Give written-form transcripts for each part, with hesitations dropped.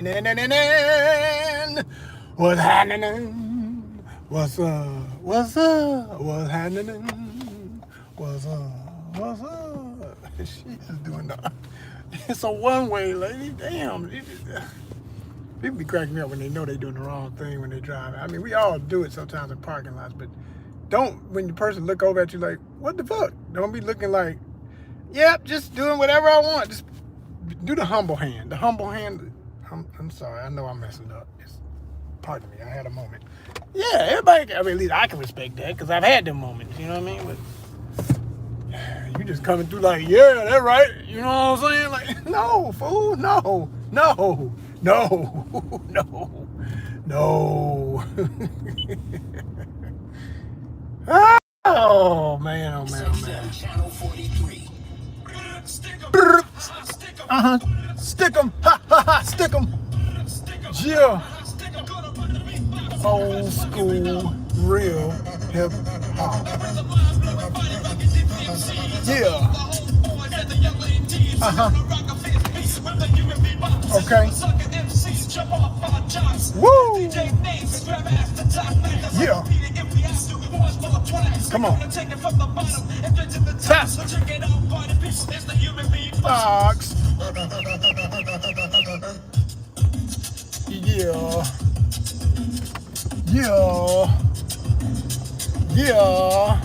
What's happening? What's up? What's up? What's happening? What's up? What's up? She is doing the. It's a one-way, lady. Damn. People be cracking me up when they know they're doing the wrong thing when they drive. I mean, we all do it sometimes in parking lots, but don't, when the person look over at you like, what the fuck? Don't be looking like, yep, just doing whatever I want. Just do the humble hand. The humble hand. I'm sorry. I know I'm messing up. Pardon me. I had a moment. Yeah, everybody. I mean, at least I can respect that because I've had them moments. You know what I mean? But you just coming through like, yeah, that's right. You know what I'm saying? Like, no, fool, no, no, no, no, no. Oh man, oh man, oh man. Stick 'em, ha ha ha, stick 'em. Yeah. Old school, real hip hop. Yeah. Okay. Woo. Yeah. Come on. Tap. Box. Yeah. Yeah. Yeah.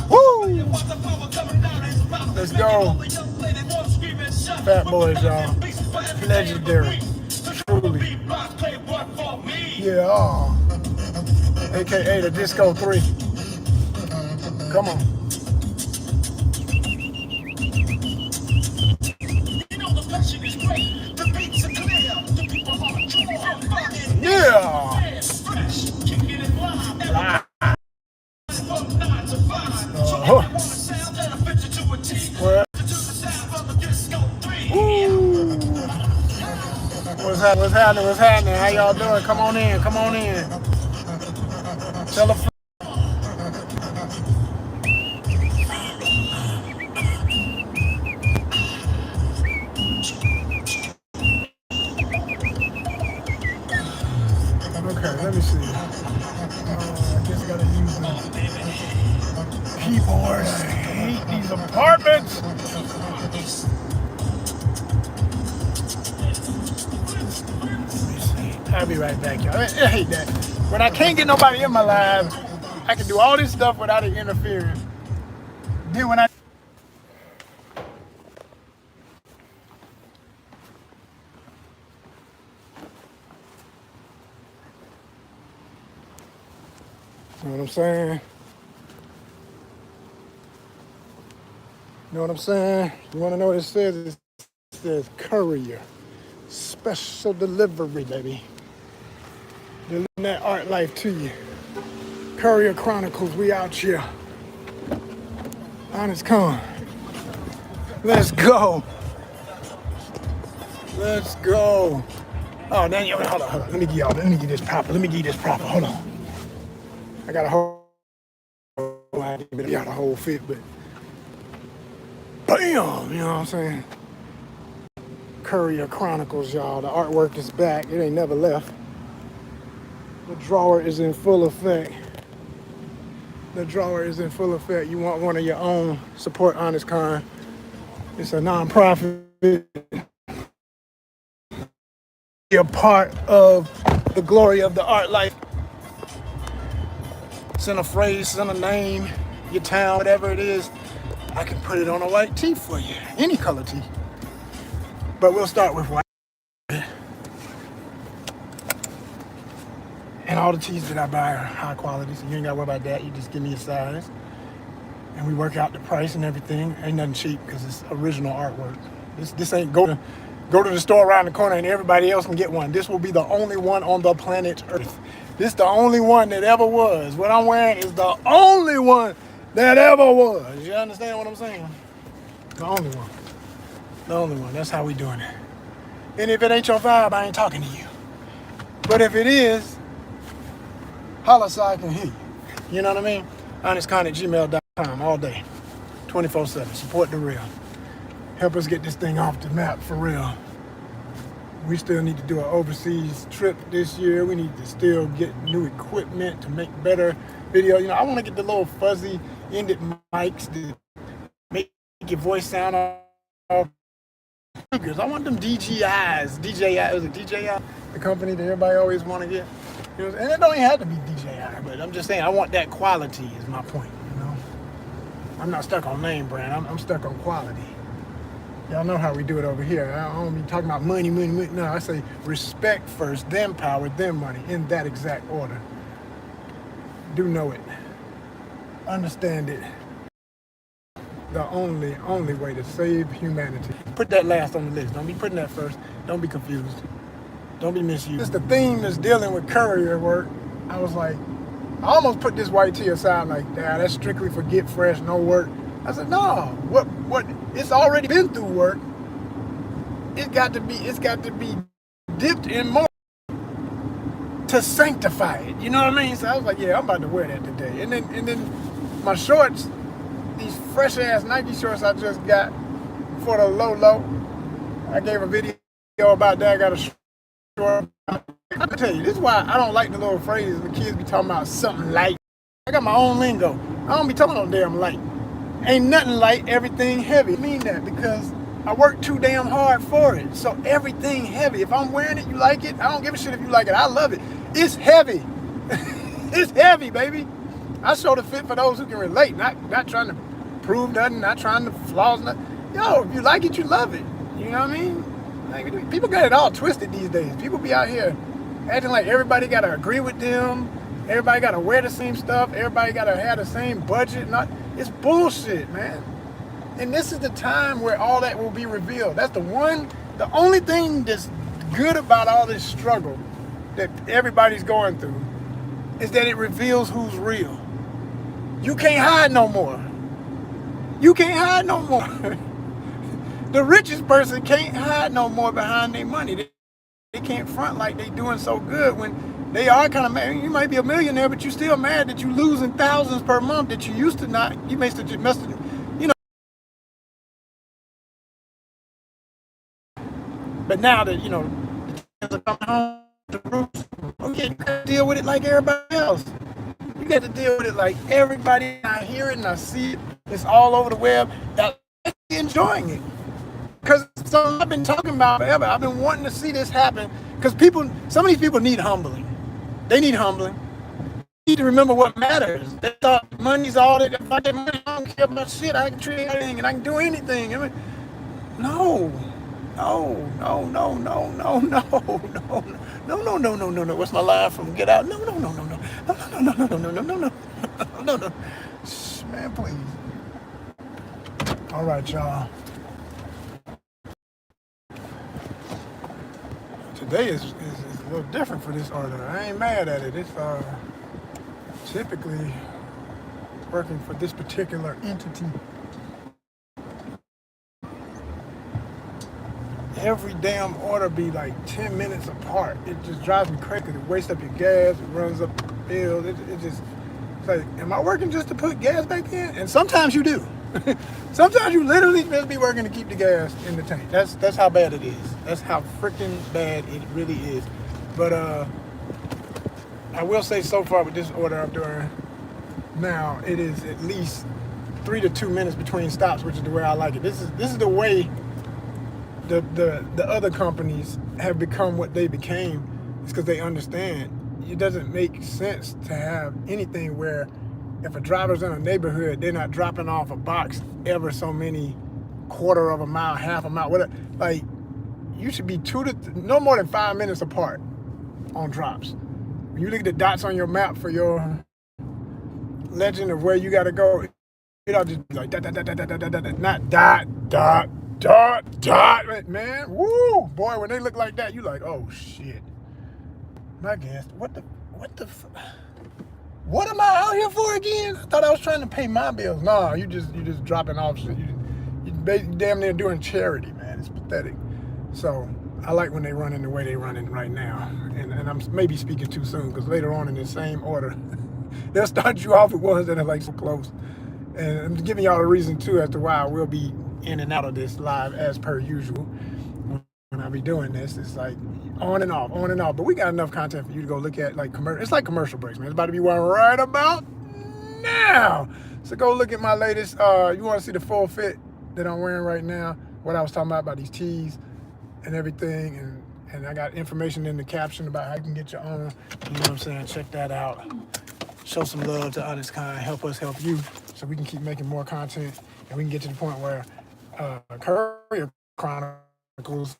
Woo! Let's go. Fat boys, y'all. Legendary. Truly. Yeah. AKA the Disco 3. Come on. Yeah. What's happening? What's happening? How y'all doing? Come on in. Come on in. Tell a friend. Okay, let me see. I guess I gotta use the keyboard. I hate these apartments. I'll be right back, y'all. I hate that. When I can't get nobody in my live, I can do all this stuff without it interfering. Then when I... You know what I'm saying? You know what I'm saying? You want to know what it says? It says courier. Special delivery, baby. Delivering that art life to you. Courier Chronicles, we out here. ONYXCON. Let's go. Let's go. Oh, Daniel, hold on. Let me give this proper. Hold on. I got a whole idea, but got a whole fit, but bam, you know what I'm saying? Courier Chronicles, y'all. The artwork is back. It ain't never left. The drawer is in full effect. You want one of your own, support ONYXCON. It's a non-profit. Be a part of the glory of the art life. Send a phrase, send a name, your town, whatever it is. I can put it on a white tee for you, any color tee. But we'll start with white. And all the tees that I buy are high quality, so you ain't gotta worry about that. You just give me a size. And we work out the price and everything. Ain't nothing cheap because it's original artwork. This ain't go to the store around the corner and everybody else can get one. This will be the only one on the planet Earth. This the only one that ever was. What I'm wearing is the only one that ever was. You understand what I'm saying? The only one. The only one. That's how we doing it. And if it ain't your vibe, I ain't talking to you. But if it is, Holla so I can hear you. You know what I mean? ONYXCON@gmail.com all day, 24/7. Support the real. Help us get this thing off the map for real. We still need to do an overseas trip this year. We need to still get new equipment to make better video. You know, I want to get the little fuzzy ended mics to make your voice sound all good. I want them DJIs. DJI, was it DJI? The company that everybody always want to get. You know, and it don't even have to be DJI, but I'm just saying I want that quality is my point, you know. I'm not stuck on name brand. I'm stuck on quality. Y'all know how we do it over here. I don't be talking about money. No, I say respect first, then power, then money, in that exact order. Do know it. Understand it. The only way to save humanity. Put that last on the list. Don't be putting that first. Don't be confused. Don't be misused. It's the theme is dealing with courier work. I was like, I almost put this white tee aside like, that's strictly for get fresh, no work. I said, no, what it's already been through work. It's got to be dipped in more to sanctify it. You know what I mean? So I was like, yeah, I'm about to wear that today. And then my shorts, these fresh ass Nike shorts I just got for the low. I gave a video about that. I got a short. I tell you, this is why I don't like the little phrases the kids be talking about something light. I got my own lingo. I don't be talking no damn light. Ain't nothing light, everything heavy. I mean that because I work too damn hard for it. So everything heavy. If I'm wearing it, you like it. I don't give a shit if you like it. I love it. It's heavy. It's heavy, baby. I show the fit for those who can relate. Not trying to prove nothing. Not trying to flaws nothing. Yo, if you like it, you love it. You know what I mean? Like, people got it all twisted these days. People be out here acting like everybody got to agree with them. Everybody got to wear the same stuff. Everybody got to have the same budget. It's bullshit, man. And this is the time where all that will be revealed. That's the only thing that's good about all this struggle that everybody's going through is that it reveals who's real. You can't hide no more. You can't hide no more. The richest person can't hide no more behind their money. They can't front like they doing so good when they are kind of mad. You might be a millionaire, but you're still mad that you losing thousands per month that you used to not. You must have, you know. But now that, you know, the kids are coming home to the roots, okay, you got to deal with it like everybody else. You got to deal with it like everybody. I hear it and I see it. It's all over the web. I'm enjoying it. Because something I've been talking about forever. I've been wanting to see this happen. Because some of these people need humbling. They need humbling. They need to remember what matters. They thought money's all that. If I get money, I don't care about shit. I can treat anything and I can do anything. I mean, no. What's my line from Get Out? No. Shh, man, please. All right, y'all. Today is a little different for this order. I ain't mad at it. It's typically working for this particular entity. Every damn order be like 10 minutes apart. It just drives me crazy. It wastes up your gas. It runs up the bill. It just, it's like, am I working just to put gas back in? And sometimes you do. Sometimes you literally just be working to keep the gas in the tank. That's how bad it is. That's how freaking bad it really is. But I will say so far with this order I'm doing now, it is at least 3 to 2 minutes between stops, which is the way I like it. This is the way the other companies have become what they became. It's because they understand it doesn't make sense to have anything where if a driver's in a neighborhood, they're not dropping off a box ever so many quarter of a mile, half a mile, whatever. Like, you should be no more than 5 minutes apart on drops. When you look at the dots on your map for your legend of where you got to go, it'll just be like not dot, man. Woo, boy, when they look like that, you like, oh shit. My gas, what am I out here for again? I thought I was trying to pay my bills. No, you just dropping off shit. You damn near doing charity, man. It's pathetic. So I like when they run in the way they running right now. And I'm maybe speaking too soon, because later on in the same order, they'll start you off with ones that are like so close. And I'm giving y'all a reason too as to why I will be in and out of this live as per usual. When I be doing this, it's like on and off, on and off. But we got enough content for you to go look at, like commercial. It's like commercial breaks, man. It's about to be one right about now. So go look at my latest. You want to see the full fit that I'm wearing right now? What I was talking about these tees and everything, and I got information in the caption about how you can get your own. You know what I'm saying? Check that out. Show some love to ONYXCON. Help us help you, so we can keep making more content, and we can get to the point where Courier Chronicles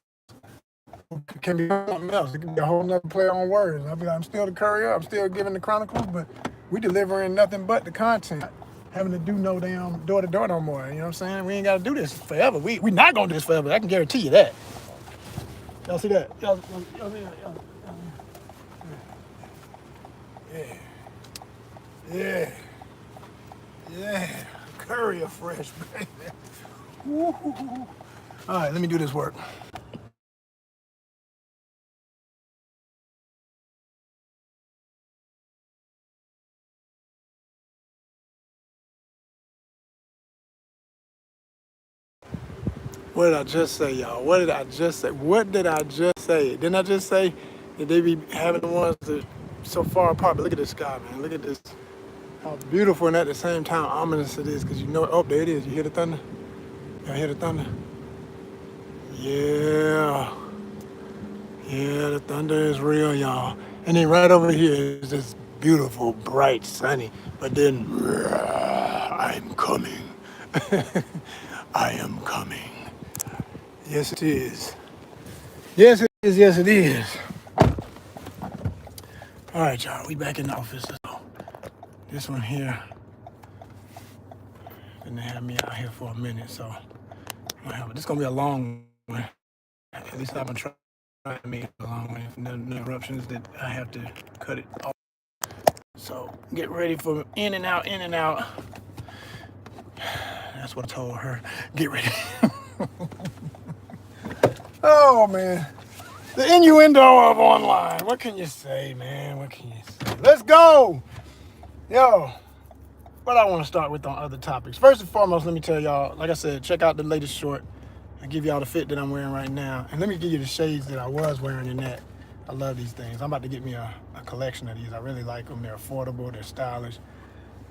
can be something else. It can be a whole nother play on words. I'll be like, I'm still the courier, I'm still giving the chronicles, but we delivering nothing but the content. Having to do no damn door-to-door no more. You know what I'm saying? We ain't got to do this forever. We not going to do this forever. I can guarantee you that. Y'all see that? Y'all see that? Yeah. Yeah. Courier fresh, baby. Woo. All right, let me do this work. What did I just say, y'all? What did I just say? What did I just say? Didn't I just say that they be having the ones that so far apart? But look at this sky, man. Look at this. How beautiful and at the same time ominous it is, because you know, oh, there it is. You hear the thunder? Y'all hear the thunder? Yeah. Yeah, the thunder is real, y'all. And then right over here is this beautiful, bright, sunny. But then, I'm coming. I am coming. Yes, it is. Yes, it is. Yes, it is. All right, y'all. We back in the office. So this one here, and they have me out here for a minute. So this is gonna be a long one. At least I've been trying to make it a long one. If no interruptions, that I have to cut it off. So get ready for in and out, in and out. That's what I told her. Get ready. Oh, man. The innuendo of online. What can you say, man? What can you say? Let's go. Yo, what I want to start with on other topics. First and foremost, let me tell y'all, like I said, check out the latest short. I give y'all the fit that I'm wearing right now. And let me give you the shades that I was wearing in that. I love these things. I'm about to get me a collection of these. I really like them. They're affordable. They're stylish.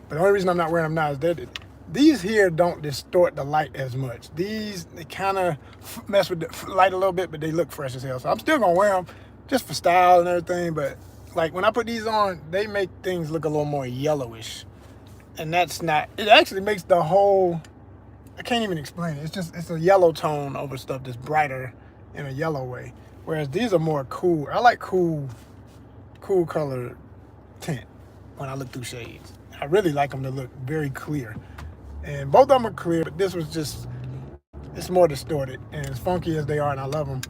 But the only reason I'm not wearing them now is that these here don't distort the light as much. These, they kind of mess with the light a little bit, but they look fresh as hell. So I'm still going to wear them just for style and everything. But like when I put these on, they make things look a little more yellowish. And that's not, it actually makes the whole, I can't even explain it. It's a yellow tone over stuff that's brighter in a yellow way. Whereas these are more cool. I like cool color tint when I look through shades. I really like them to look very clear. And both of them are clear, but this was just, it's more distorted. And as funky as they are, and I love them,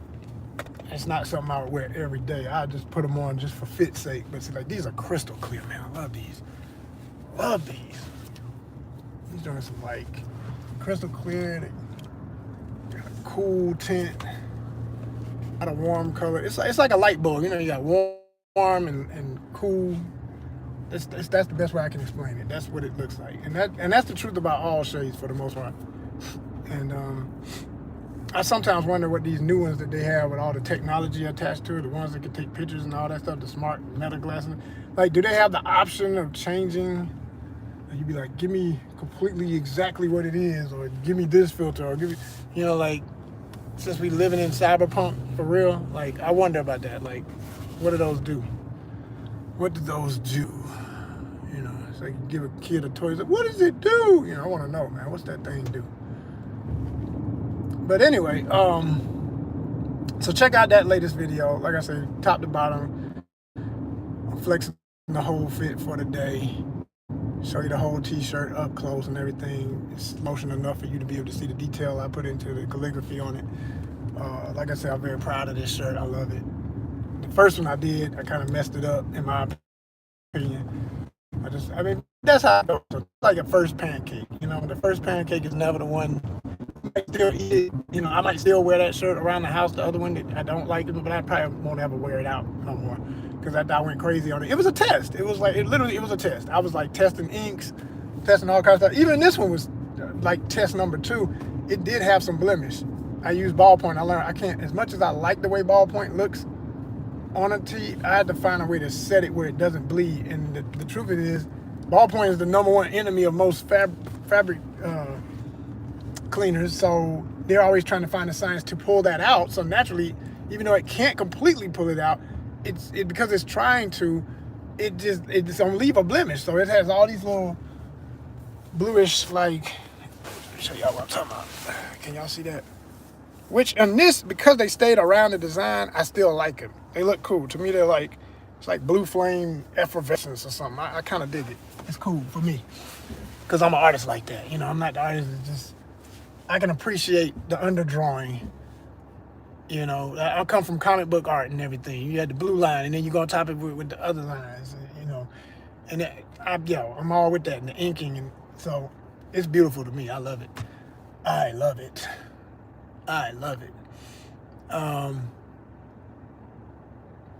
it's not something I would wear every day. I just put them on just for fit's sake. But see, like, these are crystal clear, man. I love these. Love these. These joints are like crystal clear. They got a cool tint. Got a warm color. It's like a light bulb. You know, you got warm and cool. That's the best way I can explain it. That's what it looks like, and that's the truth about all shades for the most part. And I sometimes wonder what these new ones that they have with all the technology attached to it, the ones that can take pictures and all that stuff, the smart meta glasses. Like, do they have the option of changing? You'd be like, give me completely exactly what it is, or give me this filter, or give me, you know, like, since we living in cyberpunk for real, like, I wonder about that. Like, what do those do? What do those do? You know, it's like give a kid a toy. It's like, what does it do? You know, I want to know, man. What's that thing do? But anyway, so check out that latest video. Like I said, top to bottom, I'm flexing the whole fit for the day. Show you the whole t-shirt up close and everything. It's motion enough for you to be able to see the detail I put into the calligraphy on it. Like I said, I'm very proud of this shirt. I love it. The first one I did, I kind of messed it up in my opinion. I mean, that's how it goes. It's like a first pancake. You know, the first pancake is never the one still eat it. You know, I might still wear that shirt around the house. The other one that I don't like, but I probably won't ever wear it out no more because I went crazy on it. It was a test. It was like it was a test. I was like testing inks, testing all kinds of stuff. Even this one was like test number 2. It did have some blemish. I used ballpoint. I learned I can't, as much as I like the way ballpoint looks on a tee, I had to find a way to set it where it doesn't bleed. And the truth of it is, ballpoint is the #1 enemy of most fabric cleaners. So they're always trying to find a science to pull that out. So naturally, even though it can't completely pull it out, because it's trying to, it's gonna leave a blemish. So it has all these little bluish, like, let me show y'all what I'm talking about. Can y'all see that? Which, and this, because they stayed around the design, I still like them. They look cool. To me, they're like, it's like blue flame effervescence or something. I kind of dig it. It's cool for me. Because I'm an artist like that. You know, I'm not the artist that just, I can appreciate the underdrawing. You know, I come from comic book art and everything. You had the blue line, and then you go on top of it with the other lines, you know. And I'm all with that, and the inking. And so it's beautiful to me. I love it. I love it. I love it.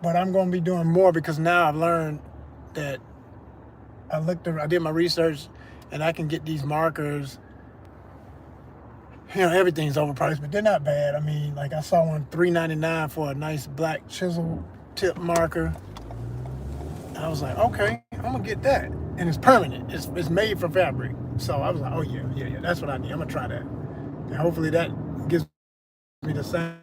But I'm going to be doing more because now I've learned that I did my research and I can get these markers. You know, everything's overpriced, but they're not bad. I mean, like I saw one $3.99 for a nice black chisel tip marker. I was like, okay, I'm going to get that. And it's permanent. It's made from fabric. So I was like, oh yeah, that's what I need. I'm going to try that. And hopefully that gives me the same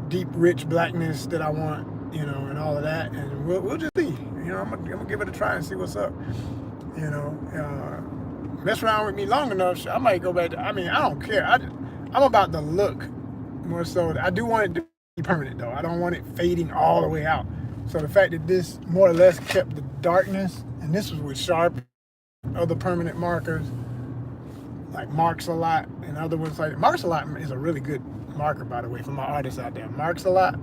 deep, rich blackness that I want, you know, and all of that. And we'll just see. You know, I'm gonna give it a try and see what's up. You know, mess around with me long enough, I might go back to, I mean, I don't care. I'm about the look more so. I do want it to be permanent though. I don't want it fading all the way out. So the fact that this more or less kept the darkness, and this was with Sharp, other permanent markers, like Marks a Lot and other ones like Marks a Lot is a really good marker, by the way, for my artists out there. Marks a Lot,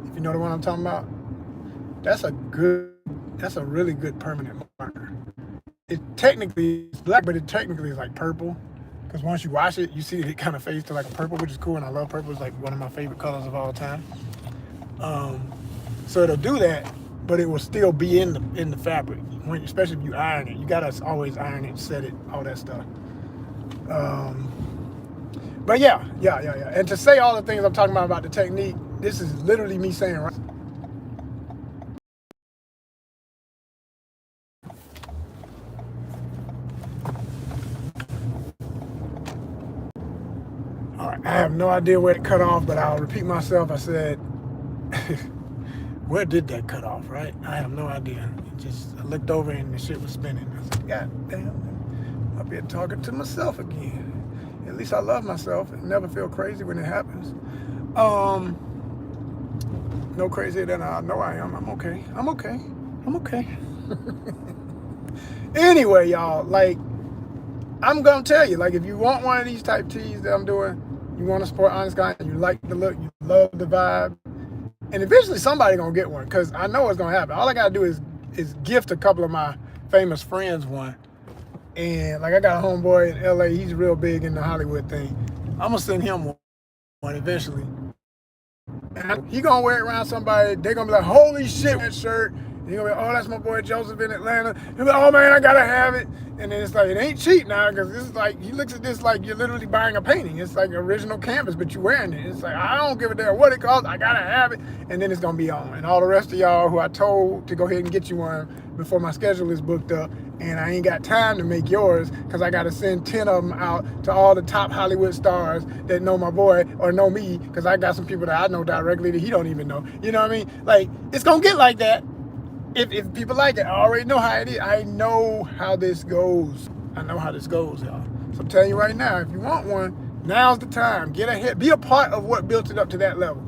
if you know the one I'm talking about, that's a really good permanent marker. It technically is black, but it technically is like purple, because once you wash it, you see that it kind of fades to like a purple, which is cool, and I love purple. It's like one of my favorite colors of all time. So it'll do that, but it will still be in the fabric, especially if you iron it. You gotta always iron it, set it, all that stuff. But yeah. And to say all the things I'm talking about the technique, this is literally me saying, right? All right, I have no idea where it cut off, but I'll repeat myself. I said, where did that cut off, right? I have no idea. I looked over and the shit was spinning. I said, God damn, I'll be talking to myself again. At least I love myself and never feel crazy when it happens. No crazier than I know I am. I'm okay. Anyway, y'all, like, I'm gonna tell you, like, if you want one of these type tees that I'm doing, you want to support ONYXCON, you like the look, you love the vibe, and eventually somebody gonna get one, because I know what's gonna happen. All I gotta do is gift a couple of my famous friends one. And like I got a homeboy in LA, he's real big in the Hollywood thing. I'm gonna send him one eventually. And he gonna wear it around somebody, they're gonna be like, holy shit, that shirt. And he gonna be, oh, that's my boy Joseph in Atlanta. He'll be like, oh man, I gotta have it. And then it's like, it ain't cheap now, because this is like, he looks at this like you're literally buying a painting. It's like original canvas, but you're wearing it. It's like, I don't give a damn what it costs, I gotta have it. And then it's gonna be on. And all the rest of y'all who I told to go ahead and get you one before my schedule is booked up, and I ain't got time to make yours, because I got to send 10 of them out to all the top Hollywood stars that know my boy or know me, because I got some people that I know directly that he don't even know. You know what I mean? Like, it's going to get like that. If people like it, I already know how it is. I know how this goes. I know how this goes, y'all. So I'm telling you right now, if you want one, now's the time. Get ahead. Be a part of what built it up to that level.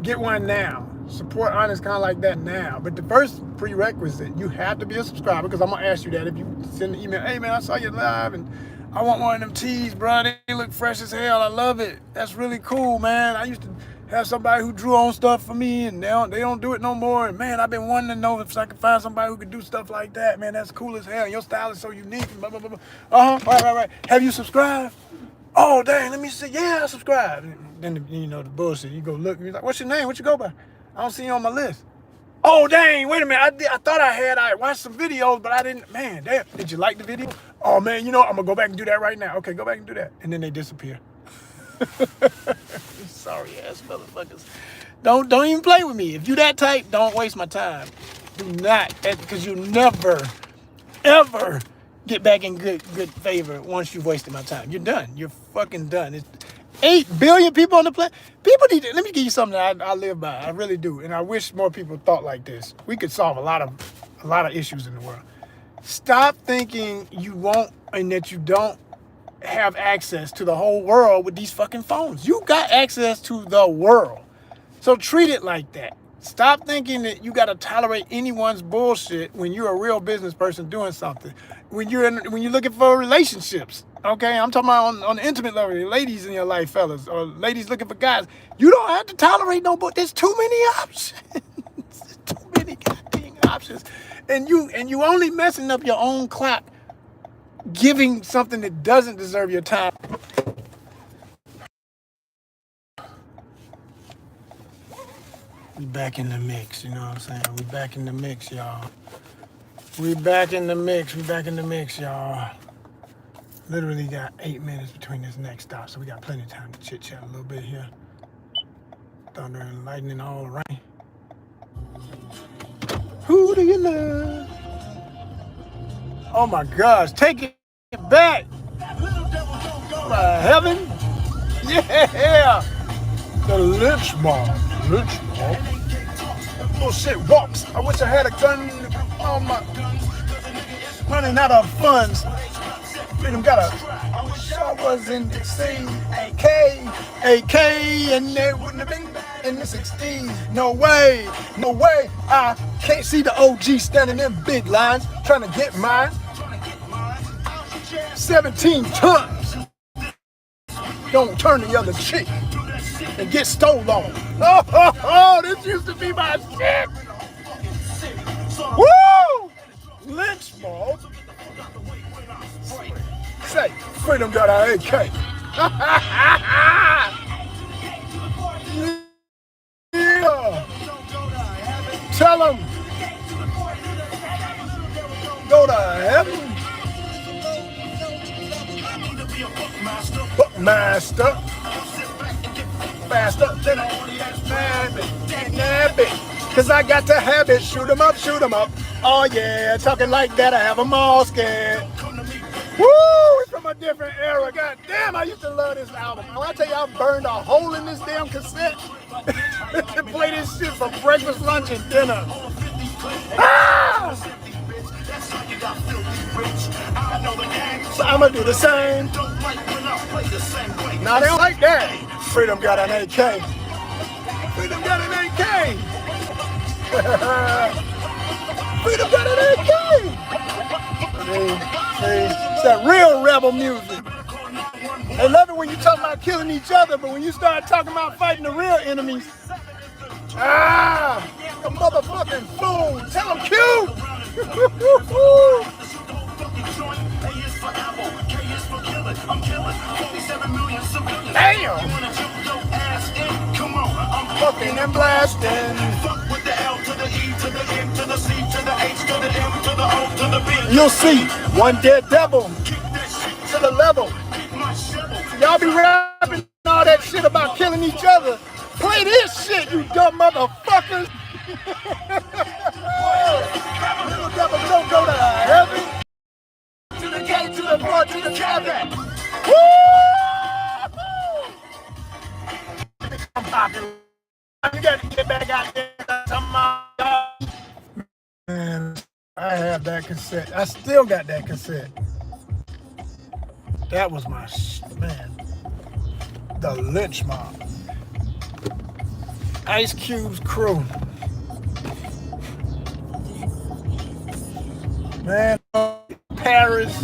Get one now. Support ONYXCON like that now. But the first prerequisite, you have to be a subscriber, because I'm going to ask you that. If you send an email, hey man, I saw you live and I want one of them tees, bro. They look fresh as hell. I love it. That's really cool, man. I used to have somebody who drew on stuff for me, and they don't do it no more. And man, I've been wanting to know if I can find somebody who could do stuff like that. Man, that's cool as hell. Your style is so unique. And blah, blah, blah, blah. Right. Have you subscribed? Oh, dang, let me see. Yeah, I subscribe. And then, you know, the bullshit. You go look, you're like, what's your name? What you go by? I don't see you on my list. Oh, dang, wait a minute. I thought I watched some videos, but I didn't. Man, damn. Did you like the video? Oh, man, you know, I'm going to go back and do that right now. Okay, go back and do that. And then they disappear. Sorry ass motherfuckers. Don't even play with me. If you that type, don't waste my time. Do not, because you never, ever get back in good favor once you've wasted my time. You're done. You're fucking done. It's 8 billion people on the planet. People need to, let me give you something that I live by. I really do. And I wish more people thought like this. We could solve a lot of issues in the world. Stop thinking you won't and that you don't have access to the whole world with these fucking phones. You got access to the world. So treat it like that. Stop thinking that you got to tolerate anyone's bullshit when you're a real business person doing something. When you're looking for relationships, okay? I'm talking about on the intimate level, ladies in your life, fellas, or ladies looking for guys. You don't have to tolerate no bullshit. There's too many options. There's too many goddamn options, and you only messing up your own clock, giving something that doesn't deserve your time. We back in the mix, you know what I'm saying? We back in the mix, y'all. We back in the mix. We back in the mix, y'all. Literally got 8 minutes between this next stop, so we got plenty of time to chit chat a little bit here. Thunder and lightning all around. Who do you love? Oh my gosh, take it back. Heaven? Yeah. The lynch mob. Lynch mob. Bullshit walks. I wish I had a gun on my. Running out of funds. Freedom got a. I was in the same AK, and they wouldn't have been in the 60s. No way, no way. I can't see the OG standing in big lines trying to get mine. 17 tons. Don't turn the other cheek and get stole on. Oh, this used to be my shit. Woo! Lynch mob. Say, freedom got an AK. Yeah. Tell them. Go to heaven. Buckmaster. Faster than nabbit. Cause I got to have it. Shoot 'em up, shoot 'em up. Oh yeah, talking like that, I have 'em all scared. Woo! It's from a different era. God damn, I used to love this album. When I tell you I burned a hole in this damn cassette to play this shit for breakfast, lunch, and dinner. Ah! So I'm gonna do the same. Now they don't like that. Freedom got an AK. Freedom got an AK. Freedom got an AK. It's that real rebel music. They love it when you talk about killing each other, but when you start talking about fighting the real enemies, the motherfucking fool. Tell them Q. Damn. Fucking and blasting. You'll see one dead devil to the level. Y'all be rapping all that shit about killing each other. Play this shit, you dumb motherfuckers. Little devil don't go to heaven. To the gate, to the door, to the cabin. Woo! I'm popular. You got to get back out there. Man, I have that cassette. I still got that cassette. That was my man. The Lynch Mob. Ice Cube's crew. Man, Paris.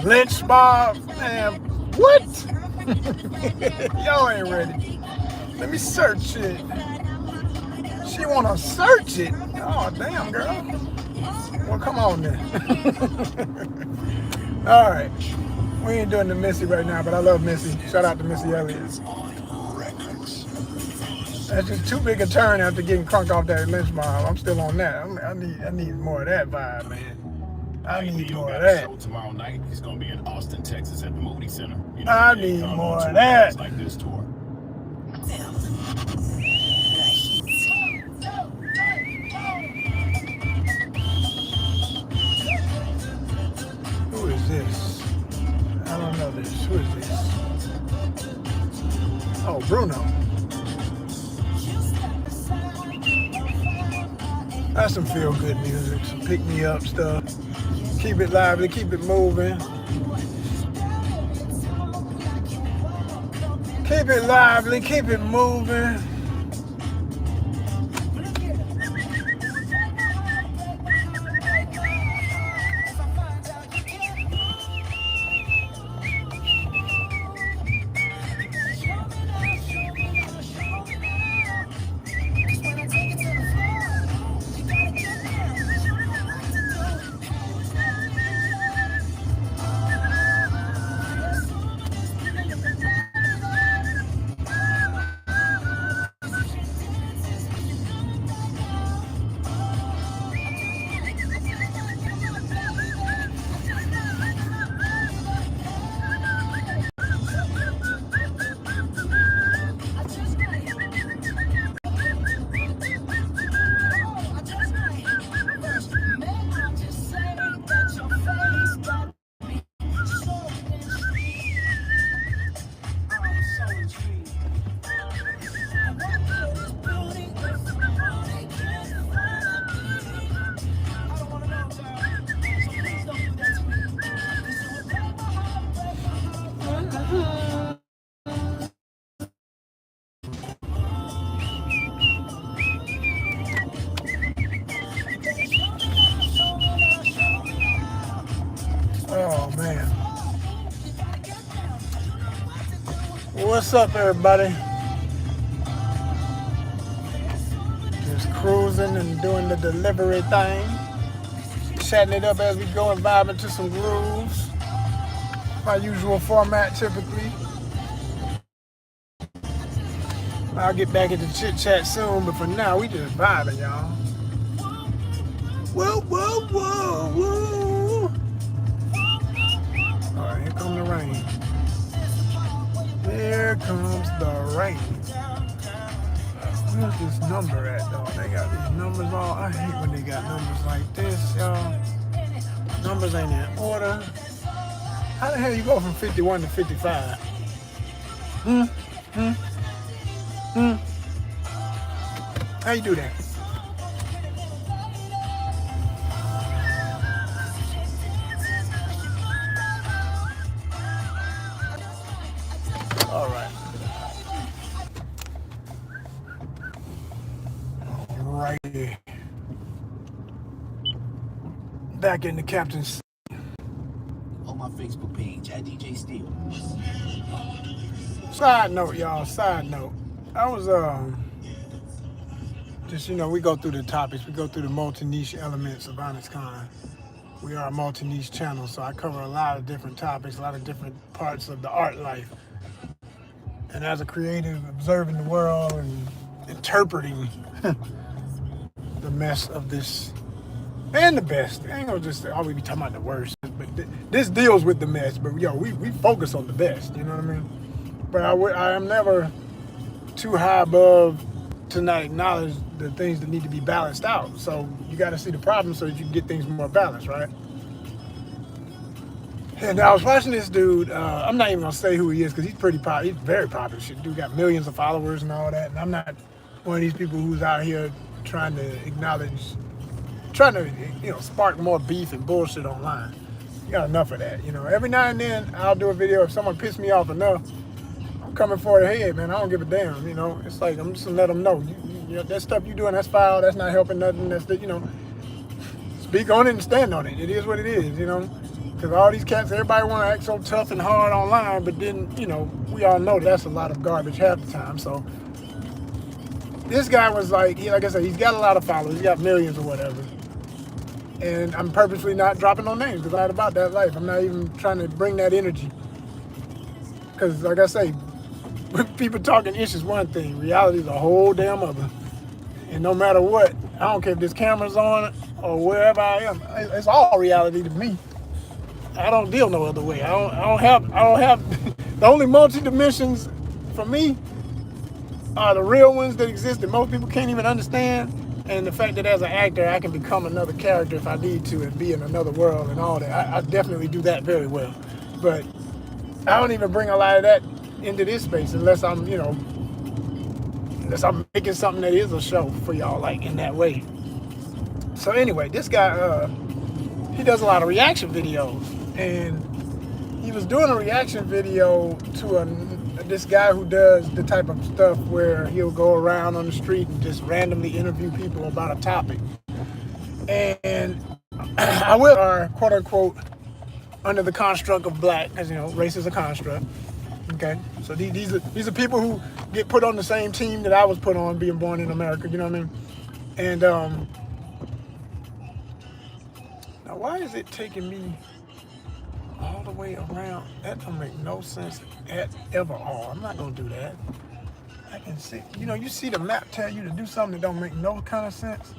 Lynch Mob. Man, what? Y'all ain't ready. Let me search it. She wanna search it? Oh, damn, girl. Well, come on then. All right. We ain't doing the Missy right now, but I love Missy. Shout out to Missy Elliott. That's just too big a turn after getting crunk off that lynch mob. I'm still on that. I need more of that vibe, man. I need more of that. Tomorrow night, it's gonna be in Austin, Texas, at the Moody Center. You know, I need more of that. Like this tour. Who is this? I don't know this. Who is this? Oh, Bruno. That's some feel-good music, some pick-me-up stuff. Keep it lively, keep it moving. Keep it lively, keep it moving. Oh, man. What's up, everybody? Just cruising and doing the delivery thing. Chatting it up as we go and vibing to some grooves. My usual format, typically. I'll get back into chit-chat soon, but for now, we just vibing, y'all. Whoa, whoa, whoa, whoa. All right, here comes the rain. Here comes the rain. Where's this number at, though? They got these numbers all. I hate when they got numbers like this, y'all. Numbers ain't in order. How the hell you go from 51 to 55? How you do that? All right. Alrighty. Back in the captain's. On my Facebook page at DJ Steel. Side note, y'all. Side note. I was just, we go through the topics. We go through the multi-niche elements of ONYXCON. We are a multi-niche channel, so I cover a lot of different topics, a lot of different parts of the art life. And as a creative, observing the world and interpreting the mess of this, and the best. I ain't gonna just always be talking about the worst, but this deals with the mess. But we focus on the best. You know what I mean? But I am never too high above to not acknowledge the things that need to be balanced out. So you got to see the problem so that you can get things more balanced, right? And I was watching this dude. I'm not even gonna say who he is because he's pretty popular. He's very popular. Shit, dude got millions of followers and all that. And I'm not one of these people who's out here trying to spark more beef and bullshit online. You got enough of that. Every now and then I'll do a video if someone pissed me off enough. I'm coming for their head, man. I don't give a damn. It's like I'm just gonna let them know. That stuff you doing, that's foul. That's not helping nothing. That's speak on it and stand on it. It is what it is. Because all these cats, everybody want to act so tough and hard online, but then, we all know that's a lot of garbage half the time. So this guy was like I said, he's got a lot of followers. He's got millions or whatever. And I'm purposely not dropping no names because I'm not about that life. I'm not even trying to bring that energy. Because like I say, when people talking ish is one thing, reality is a whole damn other. And no matter what, I don't care if this camera's on or wherever I am, it's all reality to me. I don't deal no other way. I don't have the only multi-dimensions for me are the real ones that exist that most people can't even understand. And the fact that as an actor, I can become another character if I need to and be in another world and all that. I definitely do that very well. But I don't even bring a lot of that into this space unless I'm making something that is a show for y'all, like in that way. So anyway, this guy, he does a lot of reaction videos, and he was doing a reaction video to this guy who does the type of stuff where he'll go around on the street and just randomly interview people about a topic. And I will are quote unquote under the construct of black, because race is a construct. Okay, so these are people who get put on the same team that I was put on, being born in America. You know what I mean? And now why is it taking me all the way around? That don't make no sense at ever all. I'm not gonna do that. I can see, you see the map tell you to do something that don't make no kind of sense.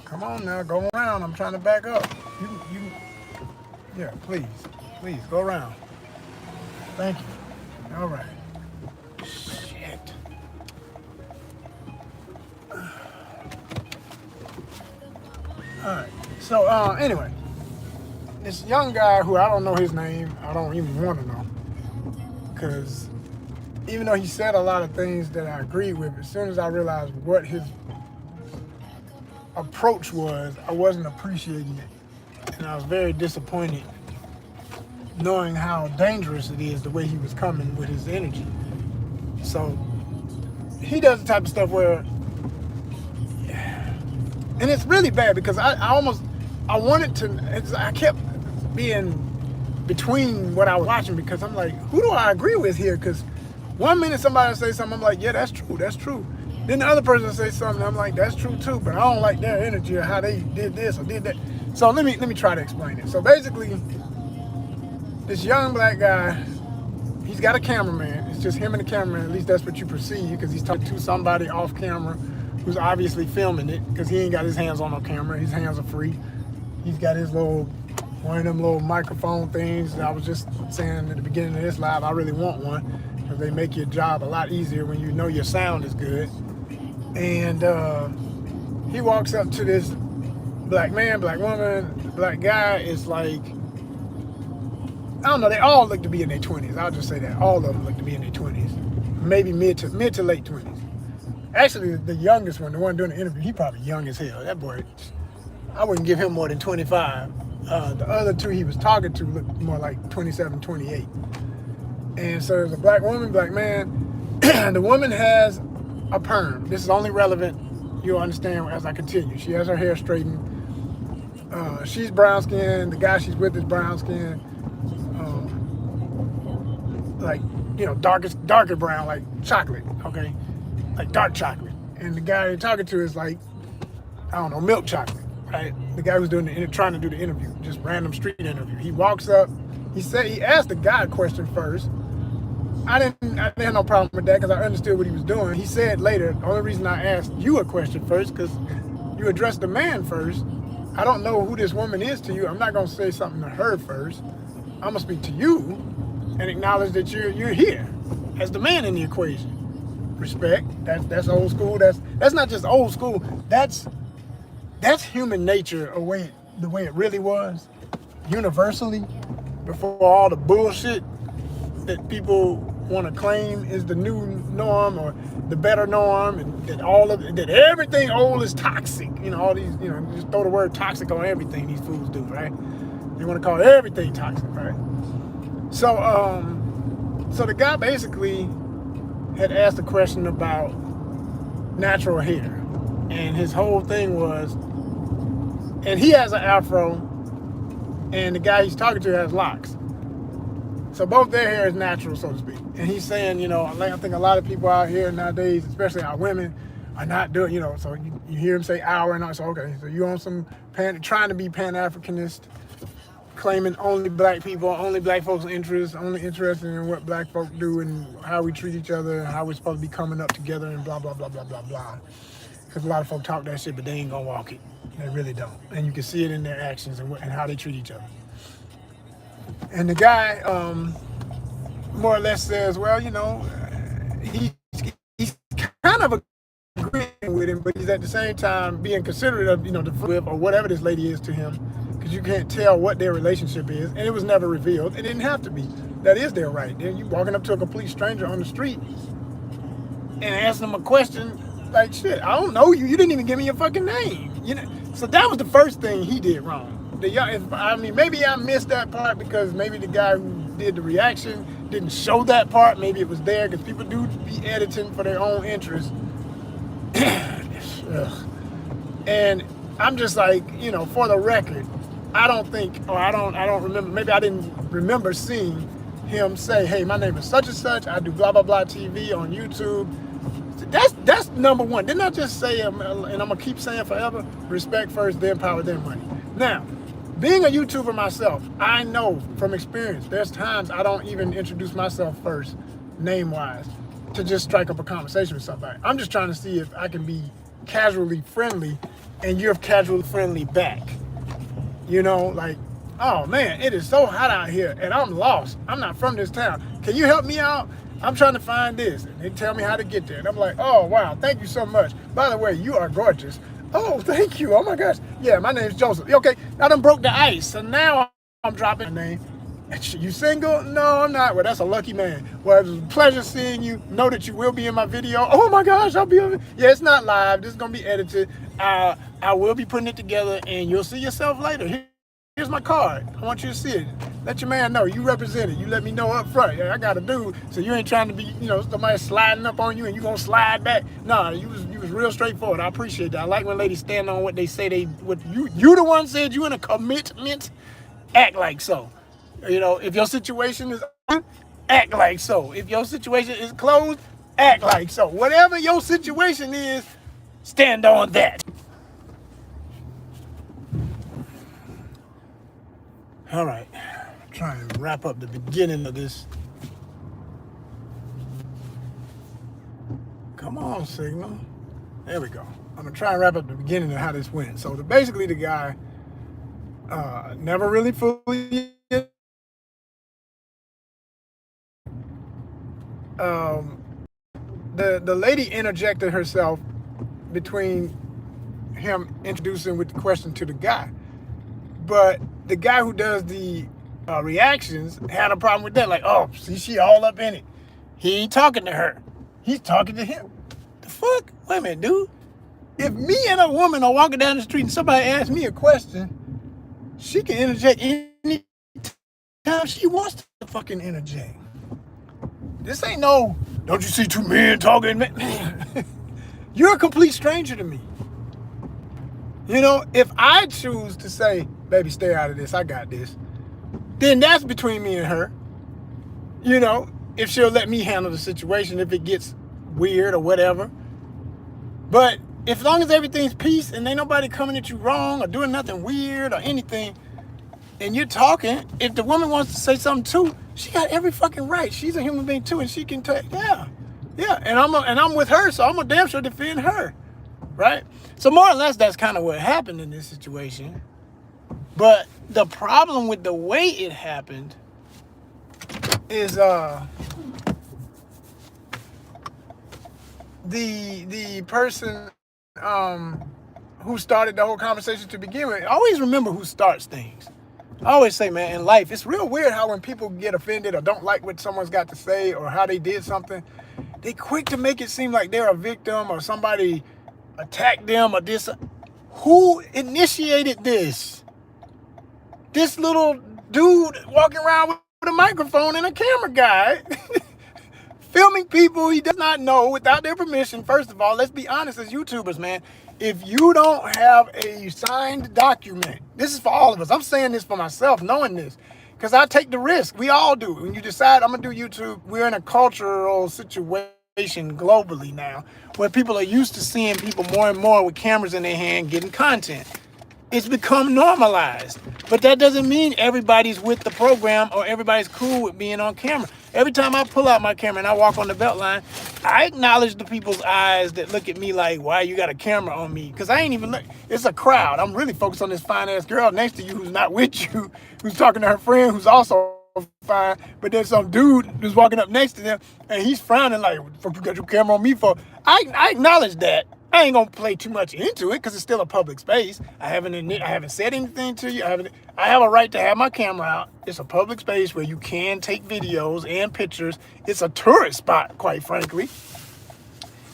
Come on now, go around. I'm trying to back up. Yeah, please, go around. Thank you. All right. Shit. All right. So anyway, this young guy who I don't know his name, I don't even want to know, because even though he said a lot of things that I agreed with, as soon as I realized what his approach was, I wasn't appreciating it, and I was very disappointed knowing how dangerous it is the way he was coming with his energy. So he does the type of stuff where, and it's really bad because I kept being between what I was watching, because I'm like, who do I agree with here? Because one minute somebody will say something, I'm like, yeah, that's true. Then the other person will say something, I'm like, that's true too, but I don't like their energy or how they did this or did that. So let me try to explain it. So basically, this young black guy, he's got a cameraman. It's just him and the cameraman. At least that's what you perceive, because he's talking to somebody off camera who's obviously filming it, because he ain't got his hands on no camera. His hands are free. He's got his one of them little microphone things that I was just saying at the beginning of this live. I really want one, because they make your job a lot easier when you know your sound is good. And he walks up to this black man, black woman, black guy. Is like, I don't know, they all look to be in their 20s. I'll just say that. All of them look to be in their 20s. Maybe mid to late 20s. Actually, the youngest one, the one doing the interview, he probably young as hell. That boy, I wouldn't give him more than 25. The other two he was talking to looked more like 27, 28. And so there's a black woman, black man. The woman has a perm. This is only relevant, you'll understand as I continue. She has her hair straightened. She's brown skinned. The guy she's with is brown skinned. Like, darker brown, like chocolate, okay? Like dark chocolate. And the guy you're talking to is like, I don't know, milk chocolate, right? The guy who's trying to do the interview, just random street interview. He walks up, he asked the guy a question first. I didn't have no problem with that, because I understood what he was doing. He said later, the only reason I asked you a question first, because you addressed the man first. I don't know who this woman is to you. I'm not going to say something to her first. I'm going to speak to you and acknowledge that you're here as the man in the equation. Respect. That's old school. That's not just old school. That's human nature, the way it really was, universally, before all the bullshit that people want to claim is the new norm or the better norm, and that everything old is toxic. All these, just throw the word toxic on everything these fools do, right? They want to call everything toxic, right? So the guy basically had asked a question about natural hair, and his whole thing was, and he has an afro, and the guy he's talking to has locks. So both their hair is natural, so to speak. And he's saying, I think a lot of people out here nowadays, especially our women, are not doing, you know, so you hear him say our and all, so okay, so you on some trying to be Pan-Africanist, claiming only black people, only black folks' interests, only interested in what black folk do and how we treat each other and how we're supposed to be coming up together and blah, blah, blah, blah, blah, blah. Because a lot of folk talk that shit, but they ain't gonna walk it. They really don't. And you can see it in their actions and how they treat each other. And the guy more or less says, well, you know, he's kind of agreeing with him, but he's at the same time being considerate of, you know, the flip or whatever this lady is to him, because you can't tell what their relationship is, and it was never revealed. It didn't have to be. That is their right. Then you walking up to a complete stranger on the street and asking them a question like, shit, I don't know you. You didn't even give me your fucking name. You know. So that was the first thing he did wrong. I mean, maybe I missed that part because maybe the guy who did the reaction didn't show that part. Maybe it was there because people do be editing for their own interest. And I'm just like, you know, for the record, I don't remember, maybe I didn't remember seeing him say, hey, my name is such and such, I do blah, blah, blah TV on YouTube. That's number one. Didn't I just say, and I'm going to keep saying forever, respect first, then power, then money. Now, being a YouTuber myself, I know from experience, there's times I don't even introduce myself first, name-wise, to just strike up a conversation with somebody. I'm just trying to see if I can be casually friendly and you're casually friendly back. You know, like, oh man, it is so hot out here and I'm lost. I'm not from this town. Can you help me out? I'm trying to find this. And they tell me how to get there. And I'm like, oh wow, thank you so much. By the way, you are gorgeous. Oh, thank you. Oh my gosh. Yeah, my name's Joseph. Okay, I done broke the ice. So now I'm dropping my name. You single? No, I'm not. Well, that's a lucky man. Well, it was a pleasure seeing you. Know that you will be in my video. Oh my gosh, I'll be on it. Yeah, it's not live. This is going to be edited. I will be putting it together and you'll see yourself later. Here's my card. I want you to see it. Let your man know you represent it. You let me know up front. Yeah, I got a dude. So you ain't trying to be, you know, somebody sliding up on you and you gonna slide back. No, you was real straightforward. I appreciate that. I like when ladies stand on what they say you the one said you in a commitment. Act like so. You know, if your situation is open, act like so. If your situation is closed, act like so. Whatever your situation is, stand on that. All right, try and wrap up the beginning of this. Come on, signal. There we go. I'm gonna try and wrap up the beginning of how this went. So basically the guy never really fully the lady interjected herself between him introducing with the question to the guy. But the guy who does the reactions had a problem with that. Like, oh, see, she all up in it. He ain't talking to her. He's talking to him. The fuck? Wait a minute, dude. If me and a woman are walking down the street and somebody asks me a question, she can interject any time she wants to fucking interject. This ain't no, don't you see two men talking? You're a complete stranger to me. You know, if I choose to say, baby, stay out of this, I got this, then that's between me and her. You know, if she'll let me handle the situation, if it gets weird or whatever. But as long as everything's peace and ain't nobody coming at you wrong or doing nothing weird or anything, and you're talking, if the woman wants to say something too, she got every fucking right. She's a human being too, and she can take, yeah. And I'm with her, so I'm a damn sure defend her. Right? So more or less, that's kind of what happened in this situation. But the problem with the way it happened is the person who started the whole conversation to begin with. Always remember who starts things. I always say, man, in life, it's real weird how when people get offended or don't like what someone's got to say or how they did something, they quick to make it seem like they're a victim or somebody attack them or this. Who initiated this? This little dude walking around with a microphone and a camera guy filming people he does not know without their permission. First of all, let's be honest as YouTubers, man. If you don't have a signed document, this is for all of us. I'm saying this for myself, knowing this, because I take the risk. We all do. When you decide I'm going to do YouTube, we're in a cultural situation globally now, where people are used to seeing people more and more with cameras in their hand getting content. It's become normalized, but that doesn't mean everybody's with the program or everybody's cool with being on camera. Every time I pull out my camera and I walk on the belt line, I acknowledge the people's eyes that look at me like, why you got a camera on me? Because I ain't even look. It's a crowd. I'm really focused on this fine ass girl next to you who's not with you, who's talking to her friend who's also fine, but there's some dude who's walking up next to them and he's frowning like, what the fuck you got your camera on me for? I acknowledge that. I ain't gonna play too much into it because it's still a public space. I haven't said anything to you. I have a right to have my camera out. It's a public space where you can take videos and pictures. It's a tourist spot, quite frankly.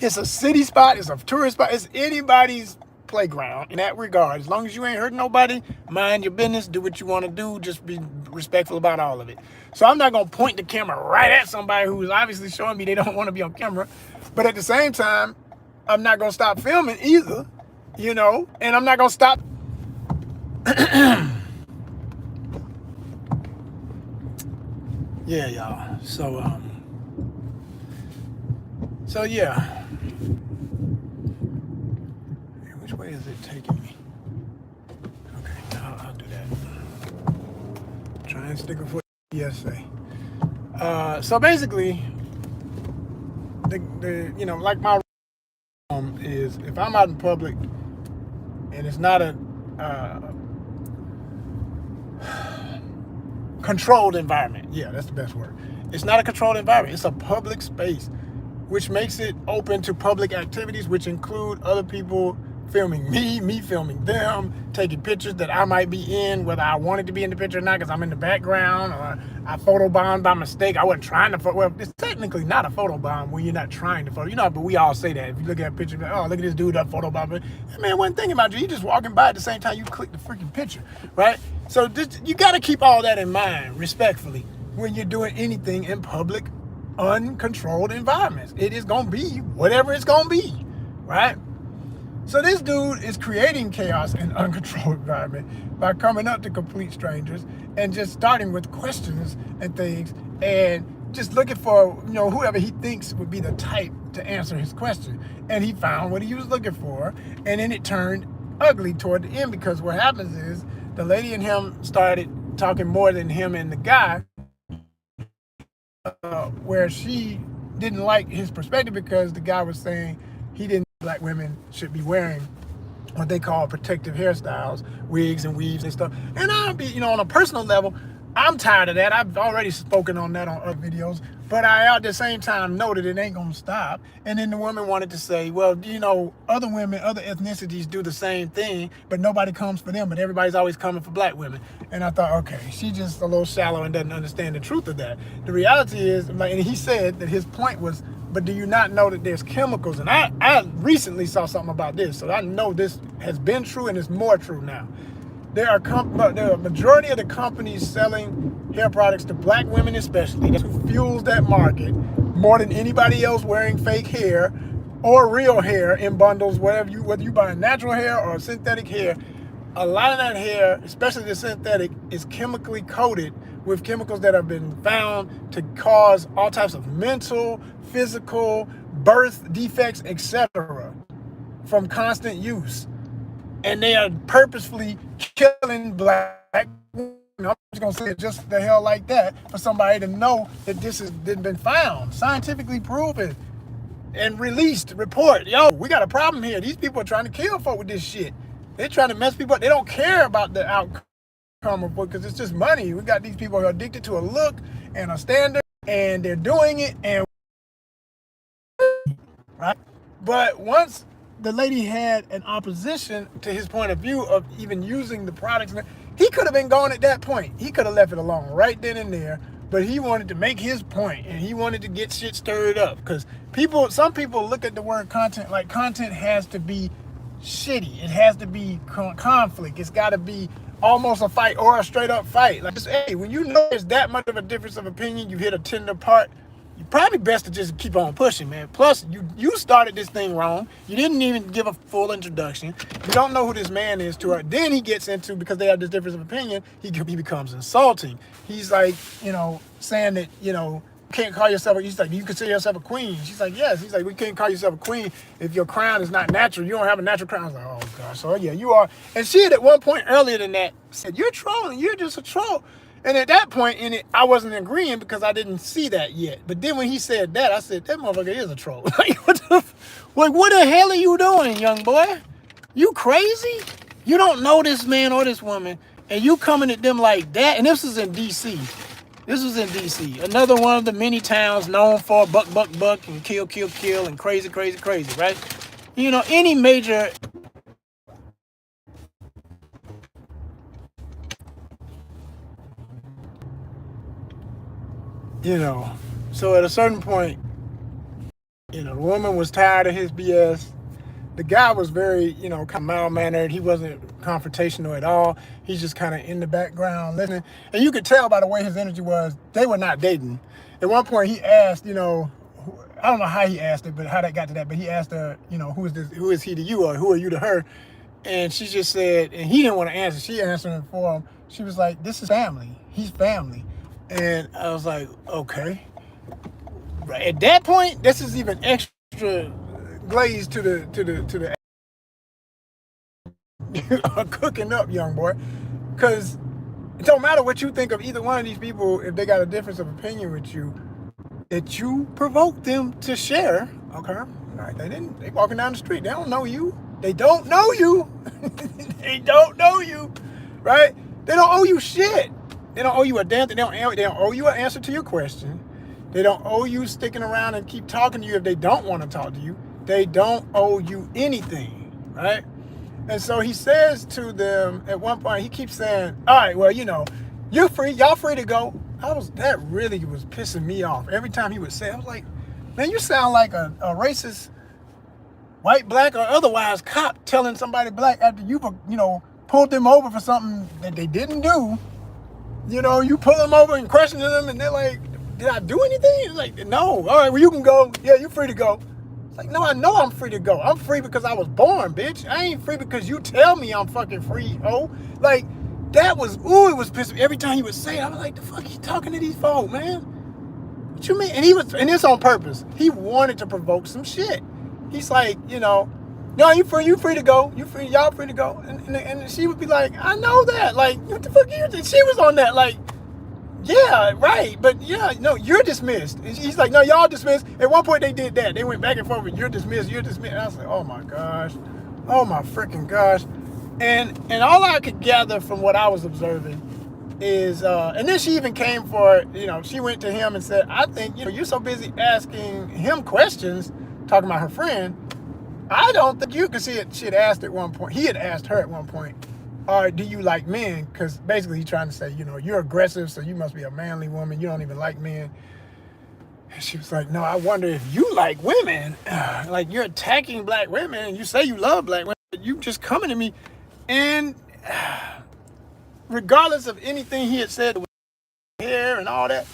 It's a city spot. It's a tourist spot. It's anybody's playground in that regard. As long as you ain't hurting nobody, mind your business, do what you want to do, just be respectful about all of it. So I'm not gonna point the camera right at somebody who is obviously showing me they don't want to be on camera, but at the same time, I'm not gonna stop filming either, you know, and I'm not gonna stop. Yeah, y'all. So yeah. Which way is it taking me? Okay, I'll do that. Try and stick a foot in the PSA. So basically, the you know, like my is if I'm out in public and it's not a controlled environment. Yeah, that's the best word. It's not a controlled environment. It's a public space, which makes it open to public activities, which include other people filming me filming them, taking pictures that I might be in, whether I wanted to be in the picture or not, because I'm in the background, or I photobombed by mistake. I wasn't trying to well, it's technically not a photobomb when you're not trying to photo. You know, but we all say that. If you look at a picture, oh, look at this dude that photobombed. That man wasn't thinking about you. He just walking by at the same time you click the freaking picture, right? So you got to keep all that in mind, respectfully, when you're doing anything in public, uncontrolled environments. It is going to be whatever it's going to be, right? So this dude is creating chaos in uncontrolled environment by coming up to complete strangers and just starting with questions and things and just looking for, you know, whoever he thinks would be the type to answer his question. And he found what he was looking for, and then it turned ugly toward the end, because what happens is the lady and him started talking more than him and the guy, where she didn't like his perspective because the guy was saying he didn't black women should be wearing what they call protective hairstyles, wigs and weaves and stuff. And I'll be, you know, on a personal level, I'm tired of that. I've already spoken on that on other videos, but I at the same time know that it ain't gonna stop. And then the woman wanted to say, well, you know, other women, other ethnicities do the same thing, but nobody comes for them, but everybody's always coming for black women. And I thought, okay, she's just a little shallow and doesn't understand the truth of that. The reality is, like, and he said that his point was, but do you not know that there's chemicals? And I recently saw something about this, so I know this has been true and it's more true now. There are a majority of the companies selling hair products to black women especially, that's who fuels that market more than anybody else wearing fake hair or real hair in bundles, whether you buy natural hair or synthetic hair. A lot of that hair, especially the synthetic, is chemically coated with chemicals that have been found to cause all types of mental, physical, birth defects, etc. from constant use. And they are purposefully killing black women. I'm just gonna say it just the hell like that for somebody to know that this has been found, scientifically proven, and released. Report, yo, we got a problem here. These people are trying to kill folk with this shit. They're trying to mess people up. They don't care about the outcome of it because it's just money. We got these people who are addicted to a look and a standard, and they're doing it, and right. But once the lady had an opposition to his point of view of even using the products, he could have been gone at that point. He could have left it alone right then and there, but he wanted to make his point and he wanted to get shit stirred up, because some people look at the word content like content has to be shitty. It has to be conflict. It's got to be almost a fight or a straight up fight. Like, hey, when you know there's that much of a difference of opinion, you hit a tender part, you're probably best to just keep on pushing, man. Plus, you started this thing wrong. You didn't even give a full introduction. You don't know who this man is to her. Then he gets into, because they have this difference of opinion, he becomes insulting. He's like, you know, saying that, you know, can't call yourself, he's like, you consider yourself a queen? She's like, yes. He's like, we can't call yourself a queen if your crown is not natural. You don't have a natural crown. I was like, oh gosh, so yeah, you are. And she had at one point earlier than that said, you're trolling, you're just a troll. And at that point in it, I wasn't agreeing because I didn't see that yet. But then when he said that, I said, that motherfucker is a troll. What the hell are you doing, young boy? You crazy? You don't know this man or this woman, and you coming at them like that. And this was in D.C. This was in D.C. Another one of the many towns known for buck, and kill, and crazy, right? You know, any major... You know, so at a certain point, you know, the woman was tired of his BS. The guy was very, you know, kind of mild-mannered. He wasn't confrontational at all. He's just kind of in the background listening. And you could tell by the way his energy was, they were not dating. At one point, he asked, you know, I don't know how he asked it, but how that got to that. But he asked her, you know, who is he to you, or who are you to her? And she just said, and he didn't want to answer. She answered for him. She was like, this is family. He's family. And I was like, okay. Right at that point, this is even extra glaze to the cooking up, young boy, because it don't matter what you think of either one of these people. If they got a difference of opinion with you, that you provoke them to share. Okay, all right, they walking down the street, they don't know you, they don't know you. They don't know you, right? They don't owe you shit. They don't owe you a damn thing. They don't owe you an answer to your question. They don't owe you sticking around and keep talking to you if they don't want to talk to you. They don't owe you anything, right? And so he says to them at one point, he keeps saying, all right, well, you know, you're free, y'all free to go. That really was pissing me off. Every time he would say, I was like, man, you sound like a racist, white, black, or otherwise cop telling somebody black after you've, you know, pulled them over for something that they didn't do. You know, you pull them over and question them, and they're like, did I do anything? It's like, no. All right, well, you can go. Yeah, you're free to go. It's like, no, I know I'm free to go. I'm free because I was born, bitch. I ain't free because you tell me I'm fucking free, oh. Like, that was, ooh, it was pissing me. Every time he would say it, I was like, the fuck you talking to these folk, man? What you mean? And it's on purpose. He wanted to provoke some shit. He's like, you know, no, you free to go. You free, y'all free to go. And she would be like, I know that. Like, what the fuck are you doing? She was on that, like, yeah, right. But yeah, no, you're dismissed. And he's like, no, y'all dismissed. At one point they did that. They went back and forth with, you're dismissed. And I was like, oh my gosh. Oh my freaking gosh. And all I could gather from what I was observing is, and then she even came for, you know, she went to him and said, I think, you know, you're so busy asking him questions, talking about her friend, I don't think you, because she had asked at one point, he had asked her at one point, or do you like men? Because basically he's trying to say, you know, you're aggressive, so you must be a manly woman. You don't even like men. And she was like, no, I wonder if you like women. Like, you're attacking black women, and you say you love black women, but you just coming to me. And regardless of anything he had said with hair and all that,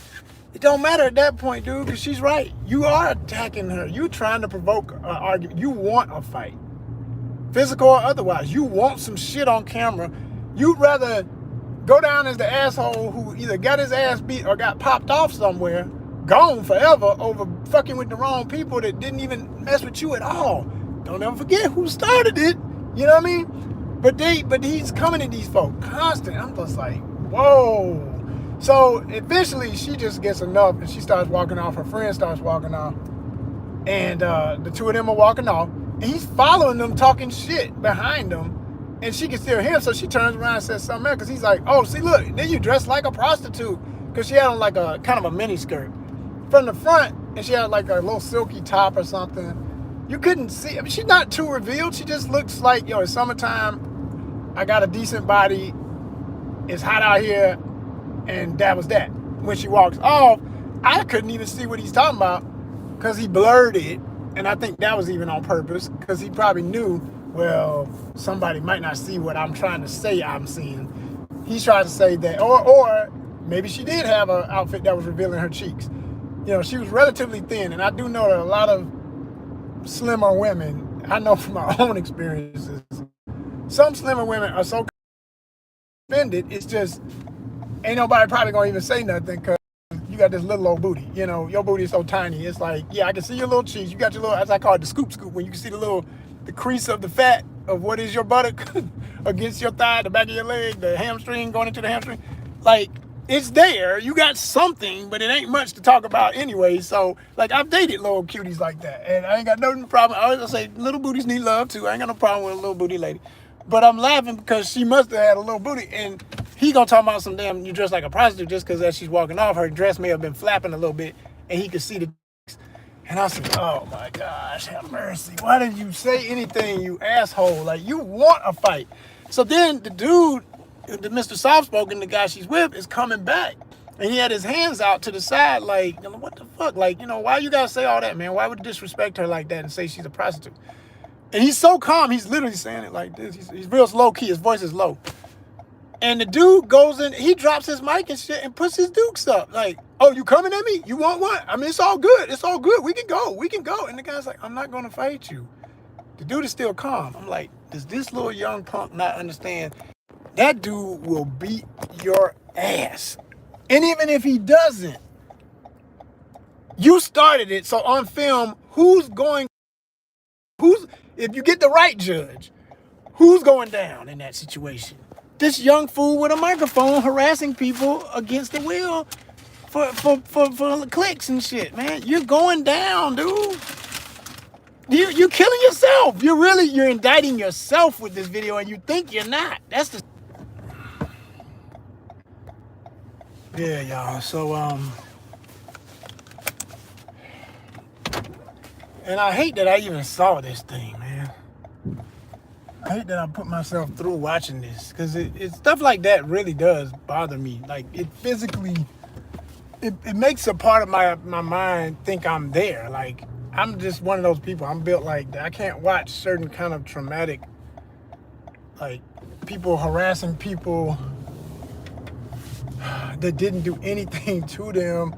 it don't matter at that point, dude, because she's right. You are attacking her. You're trying to provoke an argument. You want a fight, physical or otherwise. You want some shit on camera. You'd rather go down as the asshole who either got his ass beat or got popped off somewhere, gone forever over fucking with the wrong people that didn't even mess with you at all. Don't ever forget who started it. You know what I mean? But he's coming at these folk constant. I'm just like, whoa. So eventually she just gets enough and she starts walking off. Her friend starts walking off. And the two of them are walking off. And he's following them, talking shit behind them. And she can still hear him. So she turns around and says something else. Because he's like, oh, see, look, then you dress like a prostitute. Because she had on like a kind of a mini skirt from the front. And she had like a little silky top or something. You couldn't see. I mean, she's not too revealed. She just looks like, yo, it's summertime. I got a decent body. It's hot out here. And that was that. When she walks off, I couldn't even see what he's talking about because he blurred it. And I think that was even on purpose because he probably knew, well, somebody might not see what I'm trying to say I'm seeing. He's trying to say that, or maybe she did have an outfit that was revealing her cheeks. You know, she was relatively thin. And I do know that a lot of slimmer women, I know from my own experiences, some slimmer women are so offended, it's just, ain't nobody probably gonna even say nothing because got this little old booty. You know, your booty is so tiny. It's like, yeah, I can see your little cheeks. You got your little, as I call it, the scoop, when you can see the crease of the fat of what is your buttock against your thigh, the back of your leg, the hamstring going into the hamstring. Like, it's there. You got something, but it ain't much to talk about anyway. So, like, I've dated little cuties like that, and I ain't got no problem. I always say little booties need love too. I ain't got no problem with a little booty lady. But I'm laughing because she must have had a little booty, and he gonna talk about some damn, you dress like a prostitute just because as she's walking off, her dress may have been flapping a little bit, and he could see the. And I said, oh my gosh, have mercy. Why did you say anything, you asshole? Like, you want a fight. So then the dude, the Mr. Soft-spoken, the guy she's with, is coming back. And he had his hands out to the side like, what the fuck? Like, you know, why you gotta say all that, man? Why would you disrespect her like that and say she's a prostitute? And he's so calm, he's literally saying it like this. He's real low key, his voice is low. And the dude goes in, he drops his mic and shit and puts his dukes up. Like, oh, you coming at me? You want what? I mean, it's all good. It's all good. We can go. And the guy's like, I'm not gonna fight you. The dude is still calm. I'm like, does this little young punk not understand? That dude will beat your ass. And even if he doesn't, you started it. So on film, if you get the right judge, who's going down in that situation? This young fool with a microphone harassing people against the will for clicks and shit, man. You're going down, dude. You're killing yourself. You're indicting yourself with this video, and you think you're not. That's the. Yeah, y'all. So and I hate that I even saw this thing, man. I hate that I put myself through watching this, because it's stuff like that really does bother me. Like, it physically, it makes a part of my mind think I'm there. Like, I'm just one of those people. I'm built like that. I can't watch certain kind of traumatic, like, people harassing people that didn't do anything to them,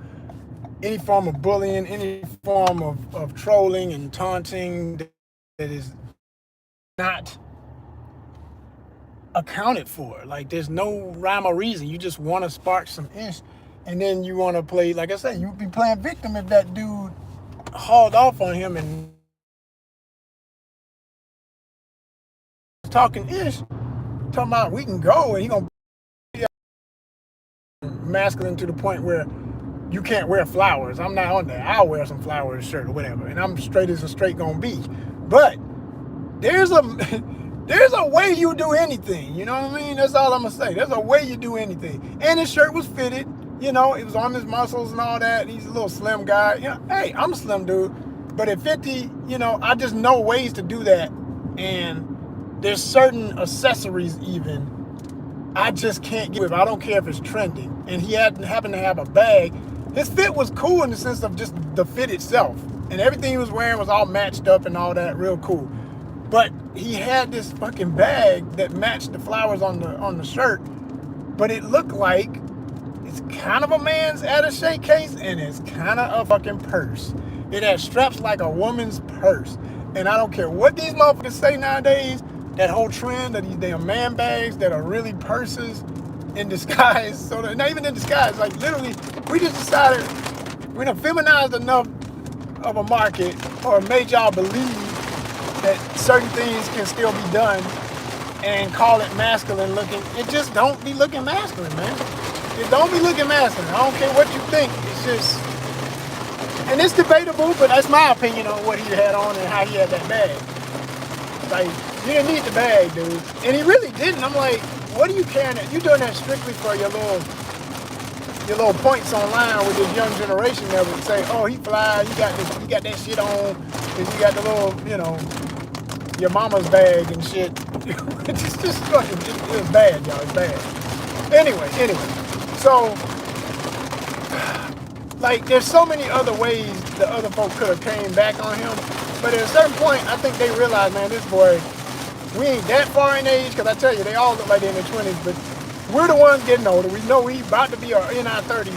any form of bullying, any form of trolling and taunting that is not accounted for. Like, there's no rhyme or reason. You just want to spark some ish, and then you want to play, like I said, you'd be playing victim if that dude hauled off on him and talking ish, talking about we can go, and he gonna be masculine to the point where you can't wear flowers. I'm not on that. I'll wear some flowers shirt or whatever, and I'm straight as a straight gonna be. But there's a way you do anything, you know what I mean? That's all I'm gonna say. There's a way you do anything. And his shirt was fitted, you know, it was on his muscles and all that. He's a little slim guy. You know, hey, I'm a slim dude, but at 50, you know, I just know ways to do that. And there's certain accessories even I just can't get with. I don't care if it's trending. And he happened to have a bag. His fit was cool in the sense of just the fit itself. And everything he was wearing was all matched up and all that, real cool. But he had this fucking bag that matched the flowers on the shirt, but it looked like it's kind of a man's attaché case and it's kind of a fucking purse. It has straps like a woman's purse. And I don't care what these motherfuckers say nowadays, that whole trend of these damn man bags that are really purses in disguise. So they're not even in disguise, like literally, we just decided we done feminized enough of a market or made y'all believe that certain things can still be done and call it masculine looking. It just don't be looking masculine, man. It don't be looking masculine. I don't care what you think. It's just, and it's debatable, but that's my opinion on what he had on and how he had that bag. Like, you didn't need the bag, dude. And he really didn't. I'm like, what are you carrying that? You doing that strictly for your little points online with this young generation that would say, oh, he fly, you got that shit on, because you got the little, you know, your mama's bag and shit. It's just fucking, it was bad, y'all. It's bad. Anyway. So, like, there's so many other ways the other folk could have came back on him. But at a certain point, I think they realized, man, this boy, we ain't that far in age, because I tell you, they all look like they're in their 20s, but we're the ones getting older. We know we about to be in our 30s.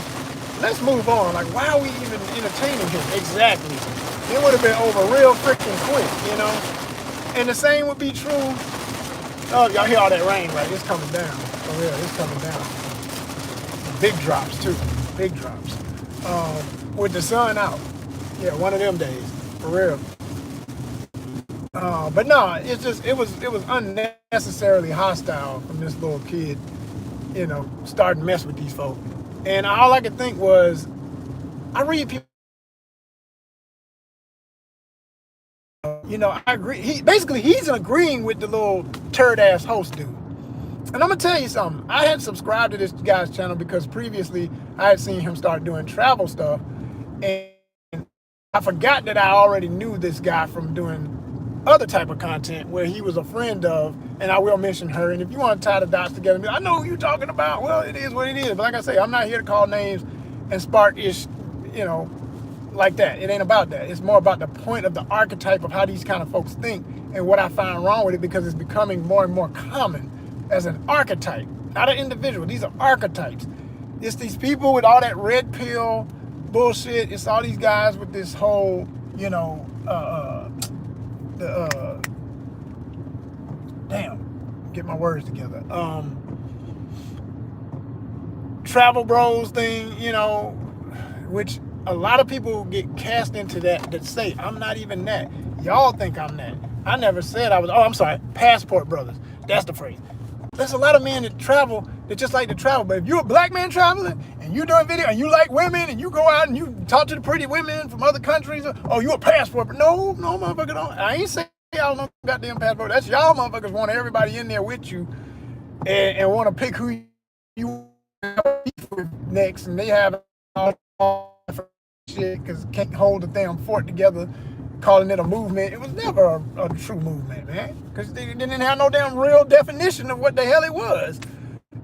Let's move on. Like, why are we even entertaining him? Exactly. It would have been over real freaking quick, you know? And the same would be true. Oh, y'all hear all that rain, right? It's coming down. For real, it's coming down. Big drops, too. Big drops. with the sun out. Yeah, one of them days, for real. But no, it was unnecessarily hostile from this little kid, starting to mess with these folks. And all I could think was, I read people, I agree. He's agreeing with the little turd ass host dude. And I'm gonna tell you something. I had subscribed to this guy's channel because previously I had seen him start doing travel stuff, and I forgot that I already knew this guy from doing other type of content where he was a friend of, and I will mention her. And if you want to tie the dots together, I know who you're talking about. Well, it is what it is. But like I say, I'm not here to call names and spark ish, like that. It ain't about that. It's more about the point of the archetype of how these kind of folks think and what I find wrong with it, because it's becoming more and more common as an archetype, not an individual. These are archetypes. It's these people with all that red pill bullshit. It's all these guys with this whole, get my words together. Travel bros thing, which a lot of people get cast into that say, I'm not even that. Y'all think I'm that. I never said I was, I'm sorry, passport brothers. That's the phrase. There's a lot of men that travel that just like to travel. But if you're a black man traveling and you're doing video and you like women and you go out and you talk to the pretty women from other countries, you're a passport. But no, motherfucker, don't. I ain't saying y'all no goddamn passport. That's y'all motherfuckers want everybody in there with you and want to pick who you with next, and they have all shit because can't hold the damn fort together, calling it a movement. It was never a true movement, man, because they didn't have no damn real definition of what the hell it was.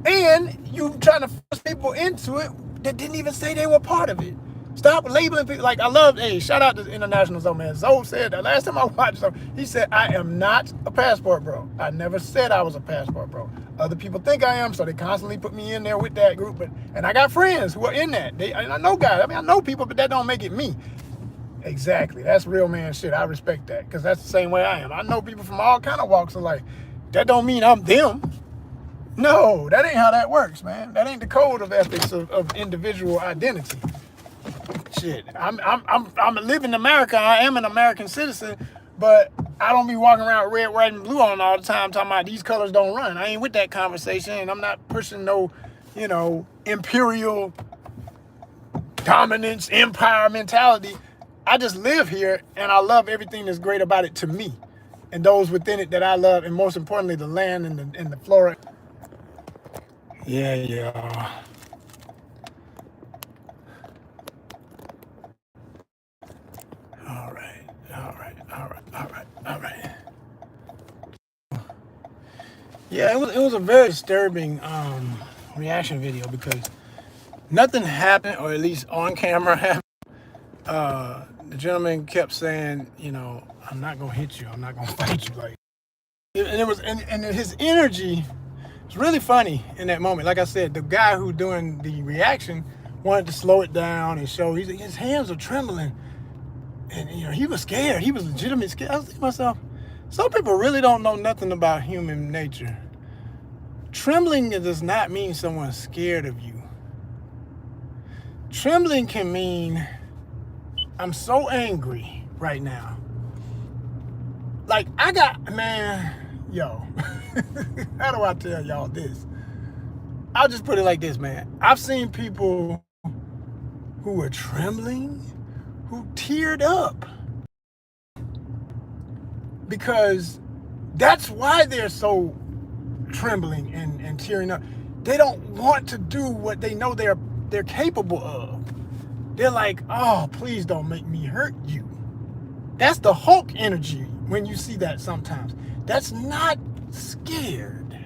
And you trying to force people into it that didn't even say they were part of it. Stop labeling people. Like, I love, shout out to International Zoe, man. Zoe said that last time I watched something, he said, I am not a passport bro. I never said I was a passport bro. Other people think I am, so they constantly put me in there with that group. And I got friends who are in that. I know guys. I know people, but that don't make it me. Exactly. That's real man shit. I respect that, because that's the same way I am. I know people from all kind of walks of life. That don't mean I'm them. No, that ain't how that works, man. That ain't the code of ethics of individual identity. Shit, I'm living in America. I am an American citizen, but I don't be walking around red, white, and blue on all the time talking about these colors don't run. I ain't with that conversation, and I'm not pushing no, imperial dominance, empire mentality. I just live here, and I love everything that's great about it to me, and those within it that I love, and most importantly, the land and the flora. Yeah. All right. Yeah, it was a very disturbing reaction video, because nothing happened, or at least on camera happened. The gentleman kept saying, I'm not gonna hit you, I'm not gonna fight you, like, and his energy was really funny in that moment. Like I said, the guy who doing the reaction wanted to slow it down and show his hands are trembling. And, he was scared. He was legitimately scared. I was thinking to myself, some people really don't know nothing about human nature. Trembling does not mean someone's scared of you. Trembling can mean, I'm so angry right now. Like, how do I tell y'all this? I'll just put it like this, man. I've seen people who were trembling, who teared up, because that's why they're so trembling and tearing up. They don't want to do what they know they're capable of. They're like, oh, please don't make me hurt you. That's the Hulk energy when you see that sometimes. That's not scared.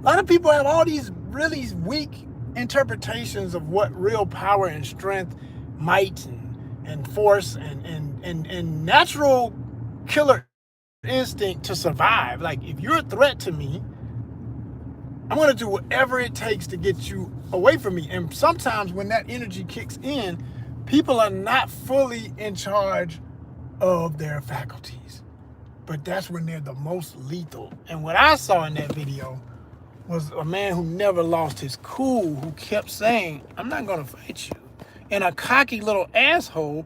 A lot of people have all these really weak interpretations of what real power and strength, might and force and natural killer instinct to survive. Like, if you're a threat to me, I'm going to do whatever it takes to get you away from me. And sometimes when that energy kicks in, people are not fully in charge of their faculties. But that's when they're the most lethal. And what I saw in that video was a man who never lost his cool, who kept saying, I'm not going to fight you. and a cocky little asshole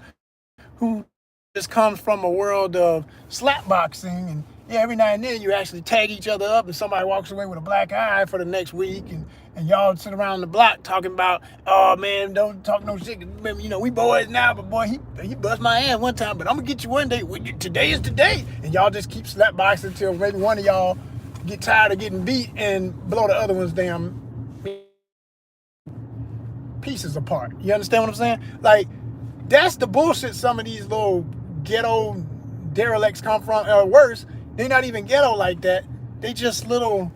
who just comes from a world of slap boxing, and yeah, every now and then you actually tag each other up and somebody walks away with a black eye for the next week, and y'all sit around the block talking about, oh man, don't talk no shit. You know, we boys now, but boy, he bust my ass one time, but I'm gonna get you one day. Today is the day. And y'all just keep slap boxing until maybe one of y'all get tired of getting beat and blow the other one's damn pieces apart. You understand what I'm saying? Like, that's the bullshit some of these little ghetto derelicts come from, or worse, they're not even ghetto like that. They just little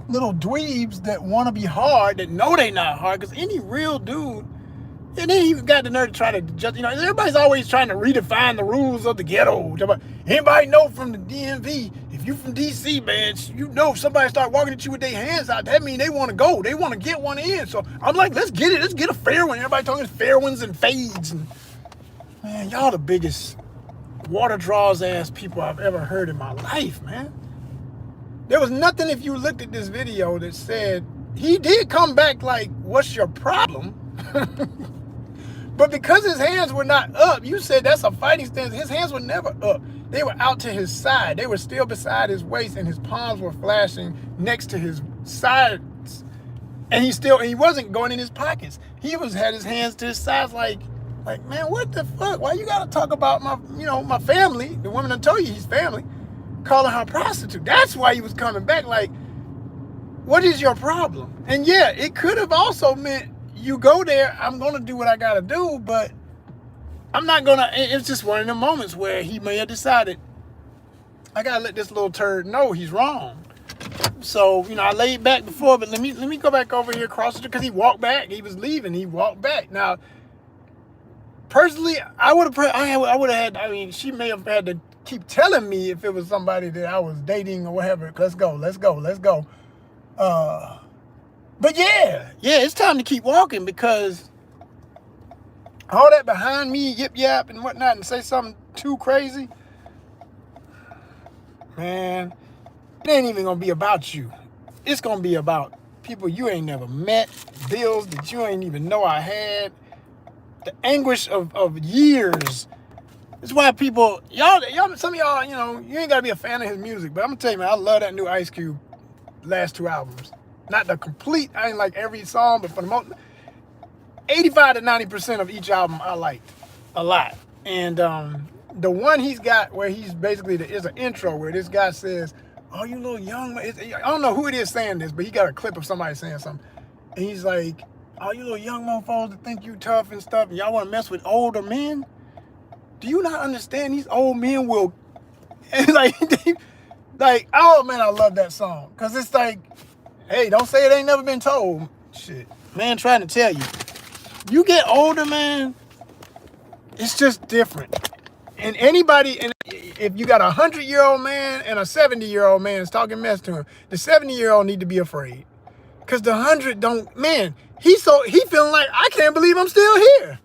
dweebs that want to be hard, that know they not hard. Because any real dude, and then he got the nerve to try to just, you know, everybody's always trying to redefine the rules of the ghetto. Anybody know from the DMV, if you from DC, man, you know if somebody start walking at you with their hands out, that means they want to go. They want to get one in. So I'm like, let's get it. Let's get a fair one. Everybody talking fair ones and fades. And man, y'all the biggest water draws ass people I've ever heard in my life, man. There was nothing, if you looked at this video, that said, he did come back like, what's your problem? But because his hands were not up, you said that's a fighting stance. His hands were never up. They were out to his side. They were still beside his waist, and his palms were flashing next to his sides. And he wasn't going in his pockets. He had his hands to his sides like, man, what the fuck? Why you gotta talk about my family? The woman that told you he's family, calling her prostitute. That's why he was coming back. Like, what is your problem? And yeah, it could have also meant, you go there, I'm gonna do what I gotta do, but I'm not gonna. It's just one of the moments where he may have decided, I gotta let this little turd know he's wrong. So, you know, I laid back before, but let me go back over here across the street, because he walked back. He was leaving. He walked back. Now, personally, I would have had. I mean, she may have had to keep telling me if it was somebody that I was dating or whatever. Let's go. But yeah, it's time to keep walking, because all that behind me, yip yap and whatnot, and say something too crazy, man, it ain't even gonna be about you. It's gonna be about people you ain't never met, bills that you ain't even know I had, the anguish of years. That's why people, y'all, some of y'all, you know, you ain't gotta be a fan of his music, but I'm gonna tell you, man, I love that new Ice Cube last 2 albums. Not the complete, I ain't like every song, but for the most, 85 to 90% of each album I liked a lot. And the one he's got where he's basically, there's an intro where this guy says, oh, you little young, I don't know who it is saying this, but he got a clip of somebody saying something. And he's like, oh, you little young motherfuckers that think you tough and stuff, and y'all want to mess with older men? Do you not understand these old men will, like, oh man, I love that song. Because it's like, hey, don't say it ain't never been told. Shit, man, trying to tell you. You get older, man, it's just different. And anybody, and if you got a 100-year-old man and a 70-year-old man is talking mess to him, the 70-year-old need to be afraid. Because the 100 don't, man, he feeling like, I can't believe I'm still here.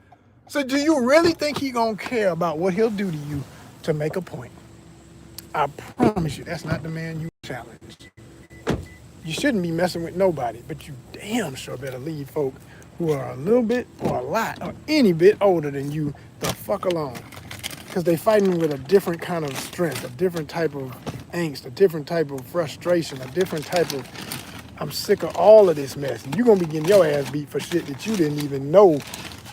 So do you really think he gonna care about what he'll do to you to make a point? I promise you, that's not the man you challenge. You shouldn't be messing with nobody, but you damn sure better leave folk who are a little bit or a lot or any bit older than you the fuck alone. Because they fighting with a different kind of strength, a different type of angst, a different type of frustration, a different type of, I'm sick of all of this mess. And you're going to be getting your ass beat for shit that you didn't even know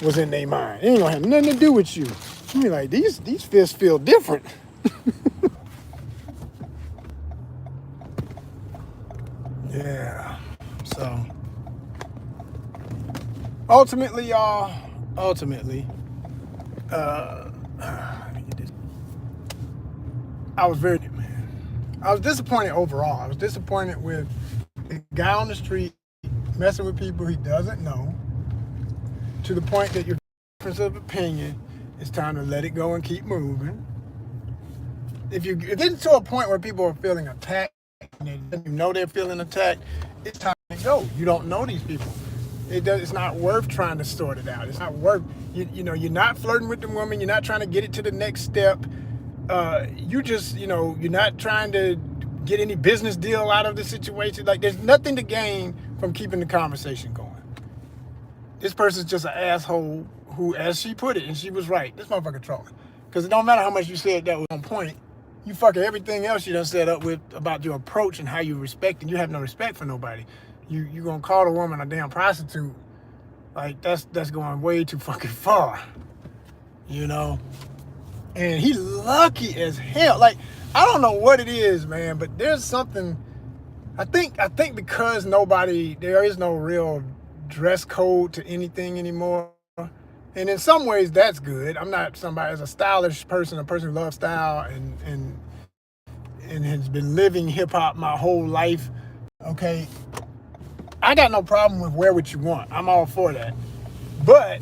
was in their mind. It ain't going to have nothing to do with you. You be like, these fists feel different. Yeah. So, ultimately, y'all, let me get this. I was disappointed overall. I was disappointed with the guy on the street messing with people he doesn't know, to the point that your difference of opinion, it's time to let it go and keep moving. If you get to a point where people are feeling attacked, and you know they're feeling attacked, it's time to go. You don't know these people. It's not worth trying to sort it out. It's not worth, you know, you're not flirting with the woman. You're not trying to get it to the next step. You just, you know, you're not trying to get any business deal out of the situation. Like, there's nothing to gain from keeping the conversation going. This person's just an asshole who, as she put it, and she was right, this motherfucker trolling. Because it don't matter how much you said that was on point. You fucking everything else you done set up with about your approach and how you respect, and you have no respect for nobody. You gonna call a woman a damn prostitute. Like, that's going way too fucking far. You know? And he lucky as hell. Like, I don't know what it is, man, but there's something. I think because there is no real dress code to anything anymore. And in some ways that's good. I'm not somebody as a stylish person, a person who loves style and has been living hip hop my whole life. Okay. I got no problem with wear what you want. I'm all for that. But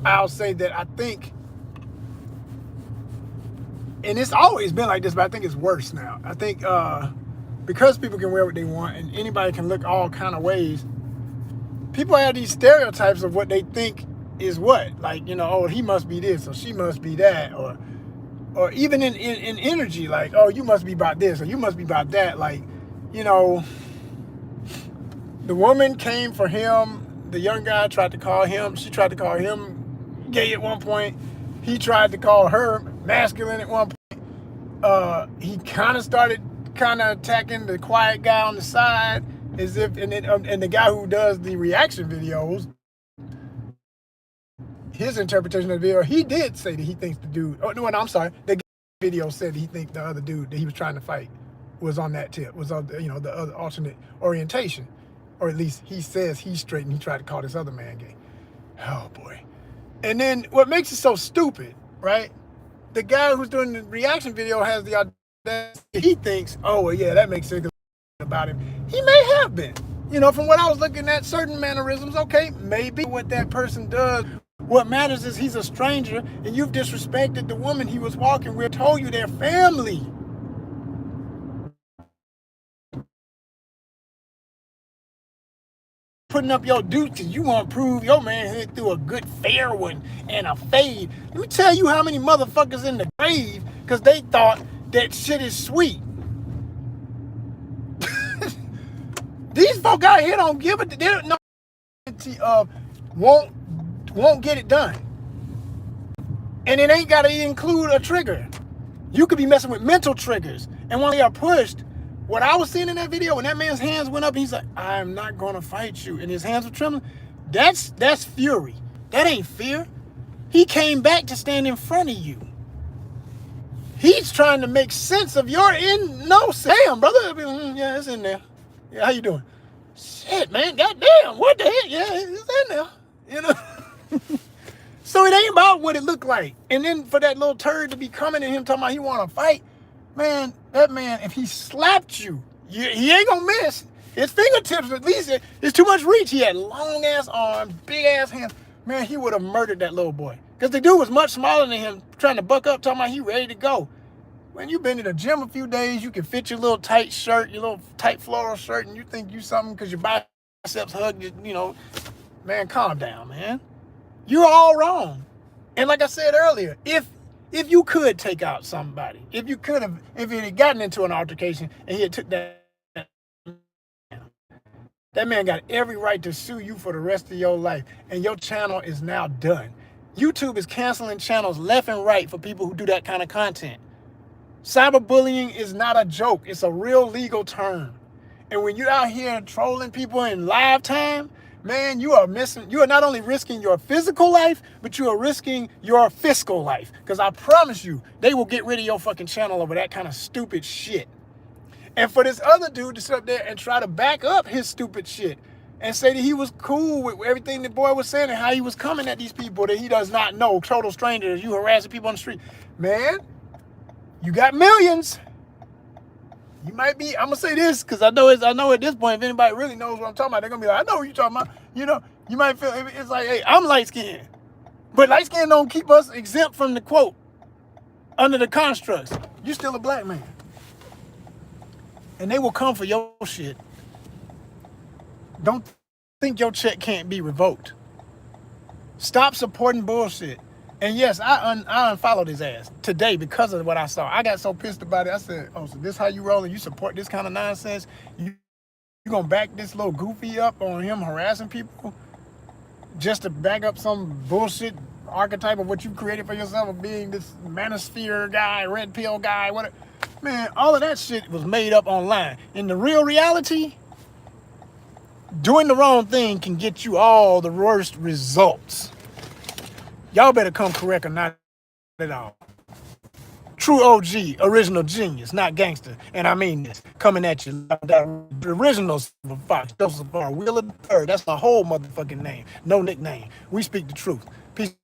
I'll say that I think, and it's always been like this, but I think it's worse now. I think because people can wear what they want and anybody can look all kind of ways, people have these stereotypes of what they think is what. Like, you know, oh, he must be this or she must be that, or even in energy, like, oh, you must be about this or you must be about that. Like, you know, the woman came for him. The young guy tried to call him. She tried to call him gay at one point. He tried to call her masculine at one point. He kind of started attacking the quiet guy on the side, as if, and the guy who does the reaction videos, his interpretation of the video, he did say that he thinks the dude. Oh no, I'm sorry. The video said that he thinks the other dude that he was trying to fight was on that tip, was on the, you know, the other alternate orientation, or at least he says he's straight and he tried to call this other man gay. Oh boy. And then what makes it so stupid, right? The guy who's doing the reaction video has the audacity. He thinks, oh well, yeah, that makes sense about him. He may have been, you know, from what I was looking at, certain mannerisms. Okay, maybe what that person does. What matters is he's a stranger, and you've disrespected the woman he was walking with. Told you they're family. Putting up your dude because you want to prove your manhood through a good fair one and a fade. Let me tell you how many motherfuckers in the grave because they thought that shit is sweet. These folk out here don't give it. They don't know. Won't get it done, and it ain't got to include a trigger. You could be messing with mental triggers, and when they are pushed. What I was seeing in that video, when that man's hands went up, and he's like, I'm not going to fight you, and his hands were trembling, that's fury. That ain't fear. He came back to stand in front of you. He's trying to make sense of your damn, brother. Yeah, it's in there. Yeah, how you doing? Shit, man, goddamn, what the hell? Yeah, it's in there. You know? So it ain't about what it looked like. And then for that little turd to be coming at him talking about he want to fight, man, that man, if he slapped you, he ain't gonna miss. His fingertips, at least, it's too much reach. He had long ass arms, big ass hands. Man, he would have murdered that little boy. Because the dude was much smaller than him, trying to buck up, talking about he ready to go. When you've been in the gym a few days, you can fit your little tight shirt, your little tight floral shirt, and you think you something because your biceps hug, you know. Man, calm down, man. You're all wrong. And like I said earlier, if you could take out somebody, if it had gotten into an altercation and he had took that man got every right to sue you for the rest of your life, and your channel is now done. YouTube is canceling channels left and right for people who do that kind of content. Cyberbullying is not a joke. It's a real legal term. And when you're out here trolling people in live time, man, you are not only risking your physical life, but you are risking your fiscal life. Because I promise you, they will get rid of your fucking channel over that kind of stupid shit. And for this other dude to sit up there and try to back up his stupid shit and say that he was cool with everything the boy was saying and how he was coming at these people that he does not know, total strangers, you harassing people on the street. Man, you got millions. You might be, I'm going to say this because I know at this point, if anybody really knows what I'm talking about, they're going to be like, I know what you're talking about. You know, you might feel, it's like, hey, I'm light-skinned. But light-skinned don't keep us exempt from the quote under the constructs. You still a black man. And they will come for your shit. Don't think your check can't be revoked. Stop supporting bullshit. And yes, I unfollowed his ass today because of what I saw. I got so pissed about it. I said, oh, so this how you rolling? You support this kind of nonsense? You gonna back this little goofy up on him harassing people? just to back up some bullshit archetype of what you created for yourself of being this manosphere guy, red pill guy, whatever. Man, all of that shit was made up online. In the real reality, doing the wrong thing can get you all the worst results. Y'all better come correct or not at all. True OG, original genius, not gangster. And I mean this, coming at you. The original Silver Fox, Joseph R. Wheeler III. That's the whole motherfucking name. No nickname. We speak the truth. Peace.